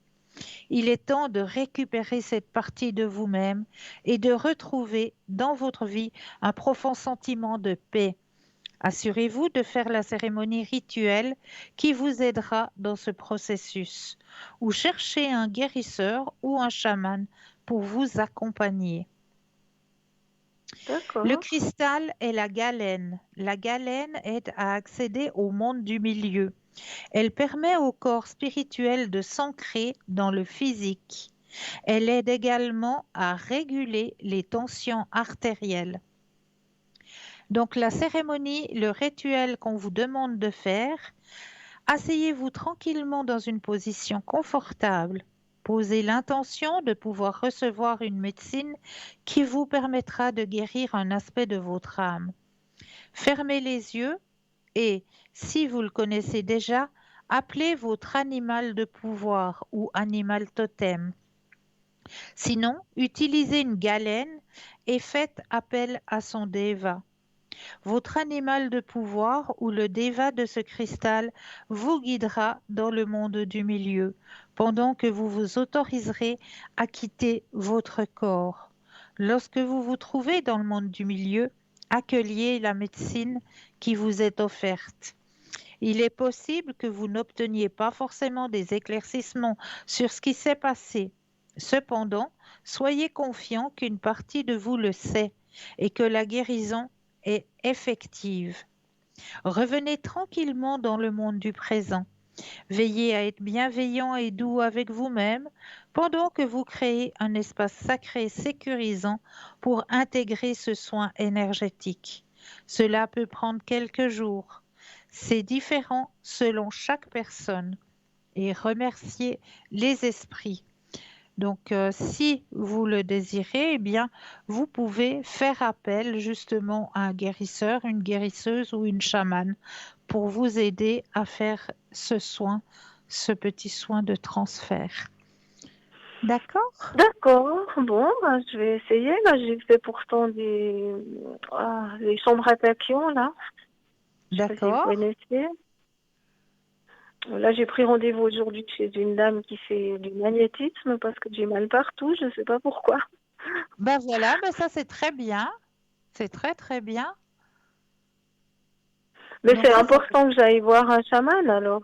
Il est temps de récupérer cette partie de vous-même et de retrouver dans votre vie un profond sentiment de paix. Assurez-vous de faire la cérémonie rituelle qui vous aidera dans ce processus, ou cherchez un guérisseur ou un chaman pour vous accompagner. D'accord. Le cristal est la galène. La galène aide à accéder au monde du milieu. Elle permet au corps spirituel de s'ancrer dans le physique. Elle aide également à réguler les tensions artérielles. Donc la cérémonie, le rituel qu'on vous demande de faire, asseyez-vous tranquillement dans une position confortable. Posez l'intention de pouvoir recevoir une médecine qui vous permettra de guérir un aspect de votre âme. Fermez les yeux et, si vous le connaissez déjà, appelez votre animal de pouvoir ou animal totem. Sinon, utilisez une galène et faites appel à son déva. Votre animal de pouvoir ou le déva de ce cristal vous guidera dans le monde du milieu pendant que vous vous autoriserez à quitter votre corps. Lorsque vous vous trouvez dans le monde du milieu, accueillez la médecine qui vous est offerte. Il est possible que vous n'obteniez pas forcément des éclaircissements sur ce qui s'est passé. Cependant, soyez confiant qu'une partie de vous le sait et que la guérison est effective. Revenez tranquillement dans le monde du présent. Veillez à être bienveillant et doux avec vous-même pendant que vous créez un espace sacré sécurisant pour intégrer ce soin énergétique. Cela peut prendre quelques jours. C'est différent selon chaque personne. Et remerciez les esprits. Donc, si vous le désirez, eh bien, vous pouvez faire appel justement à un guérisseur, une guérisseuse ou une chamane pour vous aider à faire ce soin, ce petit soin de transfert. D'accord? D'accord, bon, je vais essayer. J'ai fait pourtant des sombres attaquants, là. D'accord. Vous connaissez. Là, j'ai pris rendez-vous aujourd'hui chez une dame qui fait du magnétisme parce que j'ai mal partout, je ne sais pas pourquoi. Ben voilà, ben ça c'est très bien. C'est très très bien. Mais Donc, c'est ça, important que j'aille voir un chaman alors.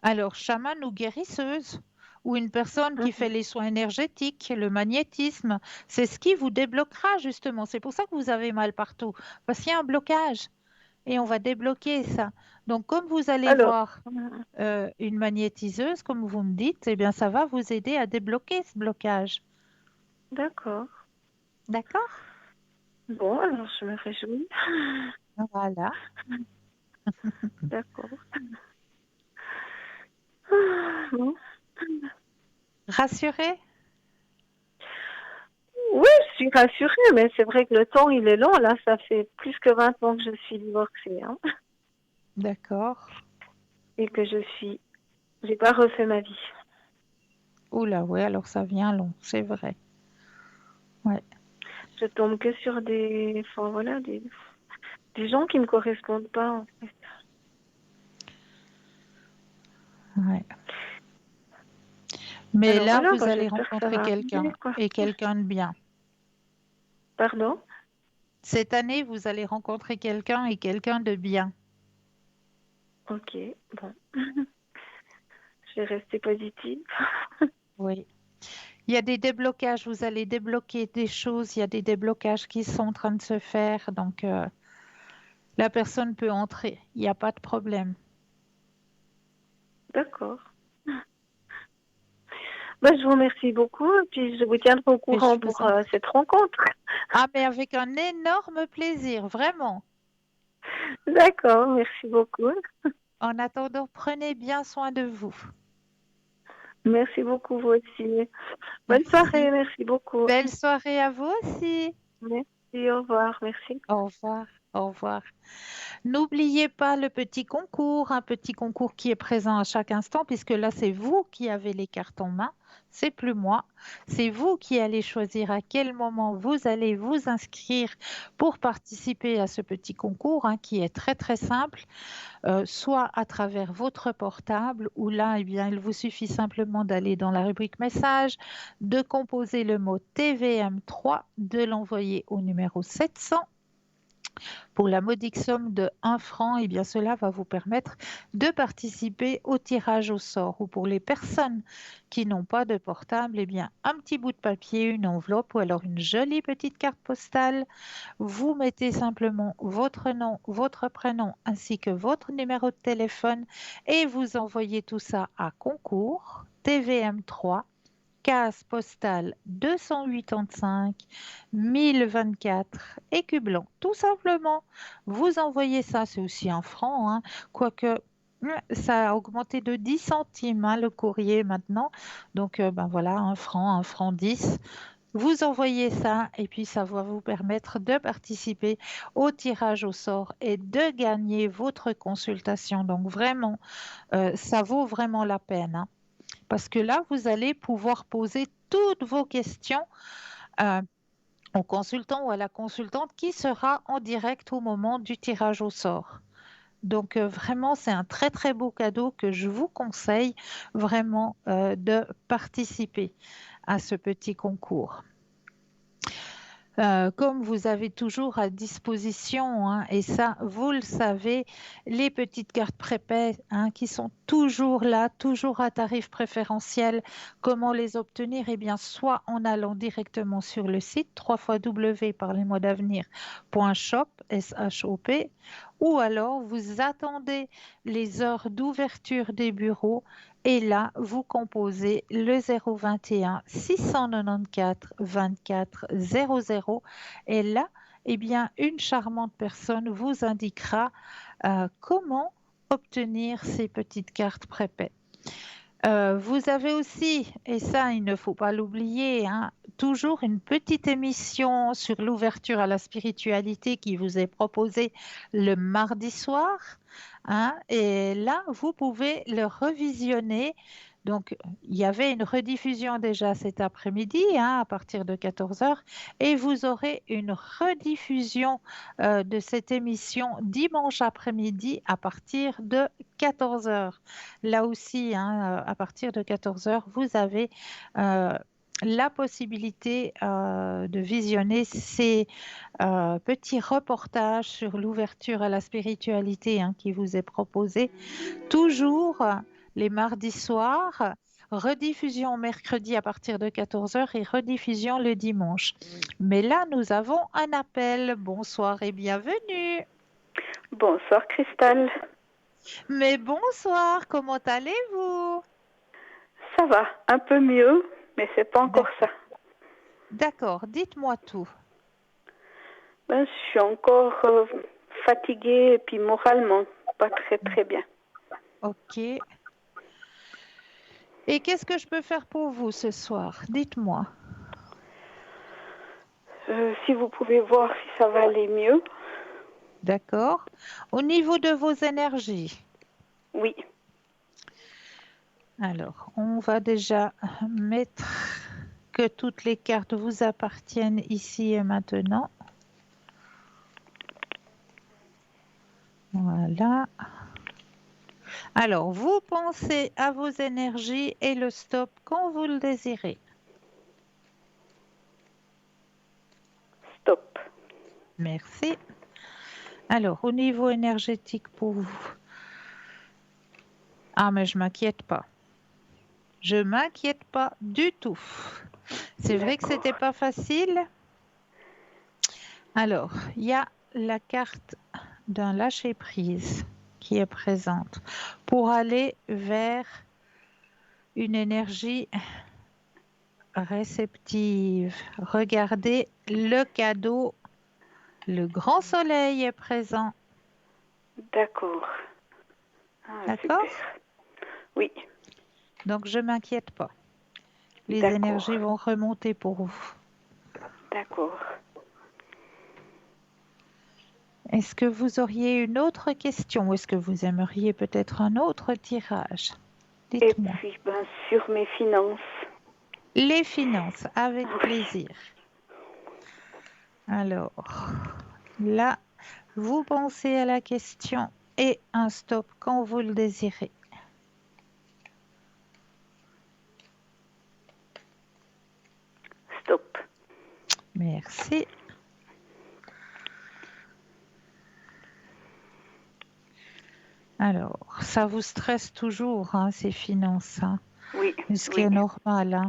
Alors, chaman ou guérisseuse, ou une personne qui fait les soins énergétiques, le magnétisme. C'est ce qui vous débloquera justement. C'est pour ça que vous avez mal partout, parce qu'il y a un blocage et on va débloquer ça. Donc, comme vous allez Alors, voir une magnétiseuse, comme vous me dites, eh bien, ça va vous aider à débloquer ce blocage. d'accord. D'accord? Bon, alors je me réjouis. Voilà. D'accord. Bon. Rassuré? Oui, je suis rassurée, mais c'est vrai que le temps, il est long. Là, ça fait plus que 20 ans que je suis divorcée, hein, D'accord. et que j'ai pas refait ma vie. Oula, ouais, alors ça vient long, c'est vrai. Ouais. Je tombe que sur enfin, voilà, des gens qui me correspondent pas, en fait. Ouais. Mais Alors là, voilà, vous quoi, allez j'espère que ça rencontrer va quelqu'un arriver, quoi. et quelqu'un de bien. Pardon? Cette année, vous allez rencontrer quelqu'un et quelqu'un de bien. Ok, bon. Je vais rester positive. Oui. Il y a des déblocages, vous allez débloquer des choses, il y a des déblocages qui sont en train de se faire, donc la personne peut entrer, il n'y a pas de problème. D'accord. Bah, je vous remercie beaucoup, et puis je vous tiendrai au Et courant je vous pour en prie. cette rencontre. Ah, mais avec un énorme plaisir, vraiment. D'accord, merci beaucoup. En attendant, prenez bien soin de vous. Merci beaucoup, vous aussi. Bonne Merci. soirée, merci beaucoup. Belle soirée à vous aussi. Merci, au revoir, merci. Au revoir. Au revoir. N'oubliez pas le petit concours, un petit concours qui est présent à chaque instant, puisque là, c'est vous qui avez les cartes en main, c'est plus moi. C'est vous qui allez choisir à quel moment vous allez vous inscrire pour participer à ce petit concours, hein, qui est très très simple, soit à travers votre portable, ou là, eh bien, il vous suffit simplement d'aller dans la rubrique message, de composer le mot TVM3, de l'envoyer au numéro 700. Pour la modique somme de 1 franc, eh bien cela va vous permettre de participer au tirage au sort. Ou pour les personnes qui n'ont pas de portable, eh bien un petit bout de papier, une enveloppe ou alors une jolie petite carte postale. Vous mettez simplement votre nom, votre prénom ainsi que votre numéro de téléphone et vous envoyez tout ça à concours TVM3 case postale 285 1024 Écublens. Tout simplement, vous envoyez ça, c'est aussi un franc, hein, quoique ça a augmenté de 10 centimes hein, le courrier maintenant. Donc, ben voilà, un franc 10. Vous envoyez ça et puis ça va vous permettre de participer au tirage au sort et de gagner votre consultation. Donc vraiment, ça vaut vraiment la peine, hein. Parce que là, vous allez pouvoir poser toutes vos questions au consultant ou à la consultante qui sera en direct au moment du tirage au sort. Donc vraiment, c'est un très très beau cadeau que je vous conseille vraiment de participer à ce petit concours. Comme vous avez toujours à disposition, hein, et ça, vous le savez, les petites cartes prépaies hein, qui sont toujours là, toujours à tarif préférentiel. Comment les obtenir? Eh bien, soit en allant directement sur le site www.parlez-moi-d'avenir.shop, S-H-O-P, ou alors vous attendez les heures d'ouverture des bureaux et là, vous composez le 021 694 24 00 et là, eh bien, une charmante personne vous indiquera comment obtenir ces petites cartes prépaies. Vous avez aussi, et ça il ne faut pas l'oublier, hein, toujours une petite émission sur l'ouverture à la spiritualité qui vous est proposée le mardi soir, hein, et là vous pouvez le revisionner. Donc, il y avait une rediffusion déjà cet après-midi hein, à partir de 14 heures et vous aurez une rediffusion de cette émission dimanche après-midi à partir de 14 heures. Là aussi, hein, à partir de 14 heures, vous avez la possibilité de visionner ces petits reportages sur l'ouverture à la spiritualité hein, qui vous est proposé toujours les mardis soirs rediffusion mercredi à partir de 14h et rediffusion le dimanche. Mais là, nous avons un appel. Bonsoir et bienvenue. Bonsoir Cristal. Mais bonsoir, comment allez-vous? Ça va, un peu mieux, mais c'est pas encore ça. D'accord, dites-moi tout. Ben, je suis encore fatiguée et puis moralement pas très très bien. Ok. Et qu'est-ce que je peux faire pour vous ce soir? Dites-moi. Si vous pouvez voir si ça va aller mieux. D'accord. Au niveau de vos énergies. Oui. Alors, on va déjà mettre que toutes les cartes vous appartiennent ici et maintenant. Voilà. Alors, vous pensez à vos énergies et le stop quand vous le désirez. Stop. Merci. Alors, au niveau énergétique pour vous. Ah, mais je m'inquiète pas. Je m'inquiète pas du tout. C'est vrai que c'était pas facile. Alors, il y a la carte d'un lâcher-prise qui est présente pour aller vers une énergie réceptive. Regardez le cadeau. Le grand soleil est présent. D'accord. Ah, D'accord? super. Oui. Donc, je m'inquiète pas. Les D'accord. énergies vont remonter pour vous. D'accord. Est-ce que vous auriez une autre question ou est-ce que vous aimeriez peut-être un autre tirage? Et Dites-moi. puis, ben, sur mes finances. Les finances, avec Oui. plaisir. Alors, là, vous pensez à la question et un stop quand vous le désirez. Stop. Merci. Alors, ça vous stresse toujours, hein, ces finances, hein, Oui. ce qui est normal, hein.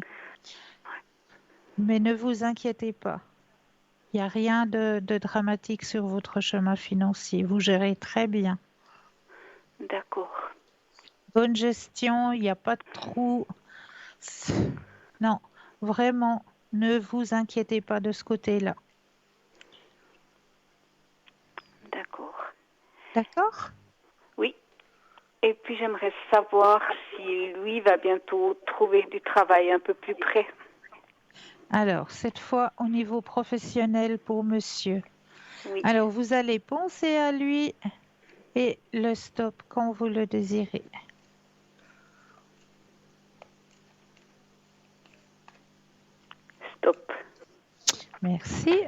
Mais ne vous inquiétez pas. Il n'y a rien de dramatique sur votre chemin financier. Vous gérez très bien. D'accord. Bonne gestion, il n'y a pas de trou. Non, vraiment, ne vous inquiétez pas de ce côté-là. D'accord. D'accord? Oui. Et puis j'aimerais savoir si lui va bientôt trouver du travail un peu plus près. Alors, cette fois, au niveau professionnel pour monsieur. Oui. Alors, vous allez penser à lui et le stop quand vous le désirez. Stop. Merci.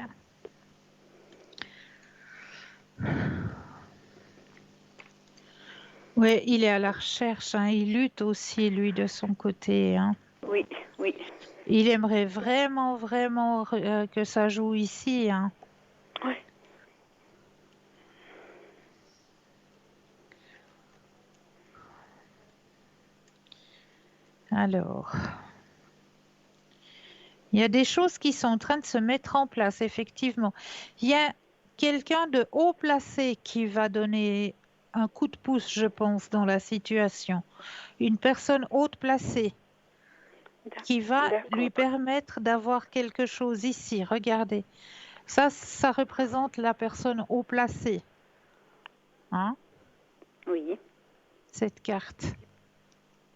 Oui, il est à la recherche, hein. Il lutte aussi, lui, de son côté, hein. Oui, oui. Il aimerait vraiment, vraiment que ça joue ici, hein. Oui. Alors, il y a des choses qui sont en train de se mettre en place, effectivement. Il y a quelqu'un de haut placé qui va donner un coup de pouce, je pense, dans la situation. Une personne haute placée qui va lui permettre d'avoir quelque chose ici. Regardez. Ça représente la personne haut placée. Hein? Oui. Cette carte.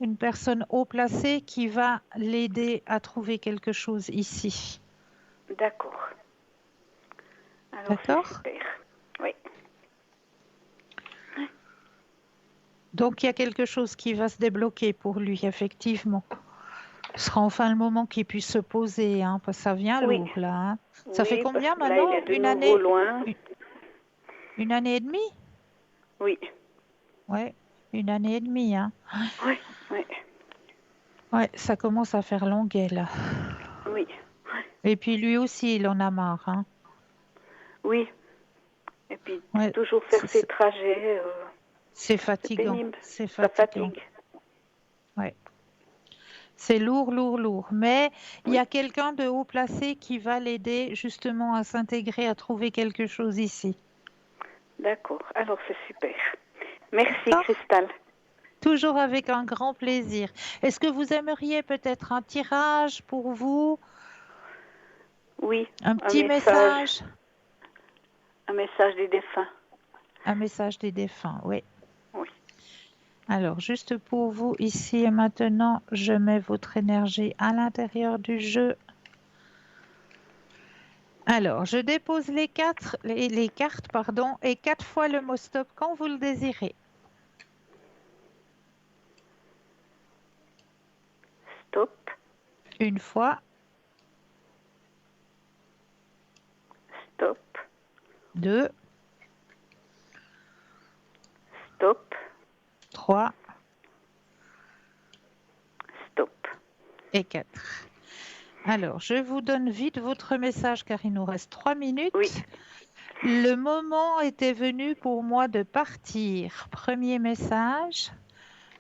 Une personne haut placée qui va l'aider à trouver quelque chose ici. D'accord. Alors, D'accord? c'est super. Oui. Donc, il y a quelque chose qui va se débloquer pour lui, effectivement. Ce sera enfin le moment qu'il puisse se poser, hein, parce que ça vient Oui. lourd, là. Hein. Ça fait Oui, combien parce que là, il maintenant? est de Une nouveau année? loin. Une année et demie? Oui. Ouais, une année et demie, hein. Oui, oui. Ouais, ça commence à faire longuet, là. Oui. Et puis lui aussi, il en a marre, hein. Oui. Et puis, Ouais, toujours faire ses trajets, c'est c'est fatigant. pénible. C'est Ça fatigant. fatigue. Ouais. C'est lourd, lourd, lourd. Mais il y Oui. a quelqu'un de haut placé qui va l'aider justement à s'intégrer, à trouver quelque chose ici. D'accord, alors c'est super. Merci D'accord. Cristal. Toujours avec un grand plaisir. Est-ce que vous aimeriez peut-être un tirage pour vous? Oui, Un petit message? un message des défunts. Un message des défunts, oui. Oui. Alors, juste pour vous, ici et maintenant, je mets votre énergie à l'intérieur du jeu. Alors, je dépose les cartes, pardon, et 4 fois le mot stop quand vous le désirez. Stop, Une fois, stop, 2, stop, 3 stop. et 4. Alors, je vous donne vite votre message car il nous reste 3 minutes. Oui. Le moment était venu pour moi de partir. Premier message.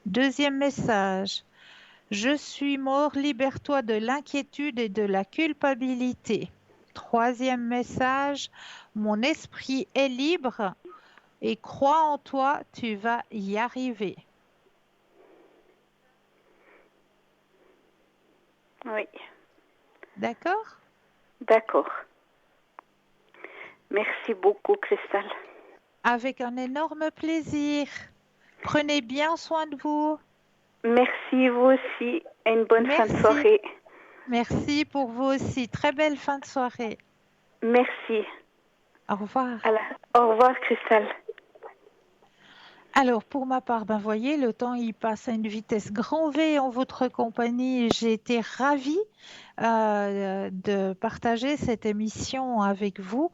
Deuxième message. Je suis mort, libère-toi de l'inquiétude et de la culpabilité. Troisième message. Mon esprit est libre et crois en toi, tu vas y arriver. Oui, D'accord? d'accord. Merci beaucoup Cristal. Avec un énorme plaisir. Prenez bien soin de vous. Merci vous aussi et une bonne fin de Merci. soirée. Merci pour vous aussi. Très belle fin de soirée. Merci. Au revoir. Au revoir Cristal. Alors, pour ma part, ben voyez, le temps il passe à une vitesse grand V en votre compagnie. J'ai été ravie de partager cette émission avec vous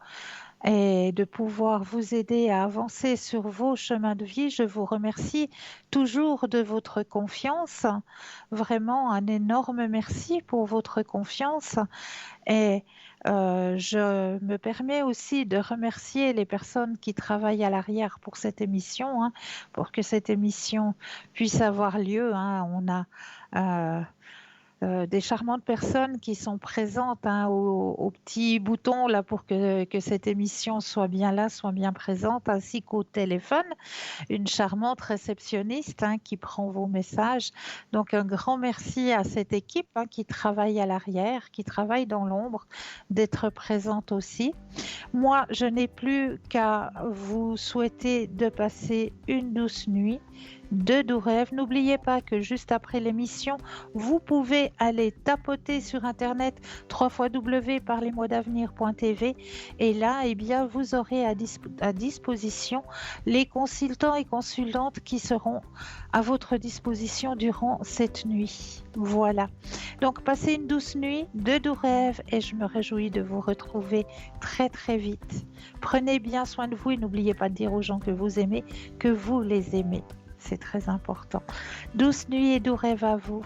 et de pouvoir vous aider à avancer sur vos chemins de vie. Je vous remercie toujours de votre confiance. Vraiment un énorme merci pour votre confiance. Et je me permets aussi de remercier les personnes qui travaillent à l'arrière pour cette émission, hein, pour que cette émission puisse avoir lieu. Hein. On a des charmantes personnes qui sont présentes hein, au petit bouton là pour que cette émission soit bien là, soit bien présente, ainsi qu'au téléphone. Une charmante réceptionniste hein, qui prend vos messages. Donc un grand merci à cette équipe hein, qui travaille à l'arrière, qui travaille dans l'ombre, d'être présente aussi. Moi, je n'ai plus qu'à vous souhaiter de passer une douce nuit, de doux rêves. N'oubliez pas que juste après l'émission, vous pouvez aller tapoter sur internet www.parlez-moi-d'avenir.tv et là, eh bien, vous aurez à disposition les consultants et consultantes qui seront à votre disposition durant cette nuit. Voilà. Donc, passez une douce nuit, de doux rêves et je me réjouis de vous retrouver très très vite. Prenez bien soin de vous et n'oubliez pas de dire aux gens que vous aimez, que vous les aimez. C'est très important. Douce nuit et doux rêves à vous.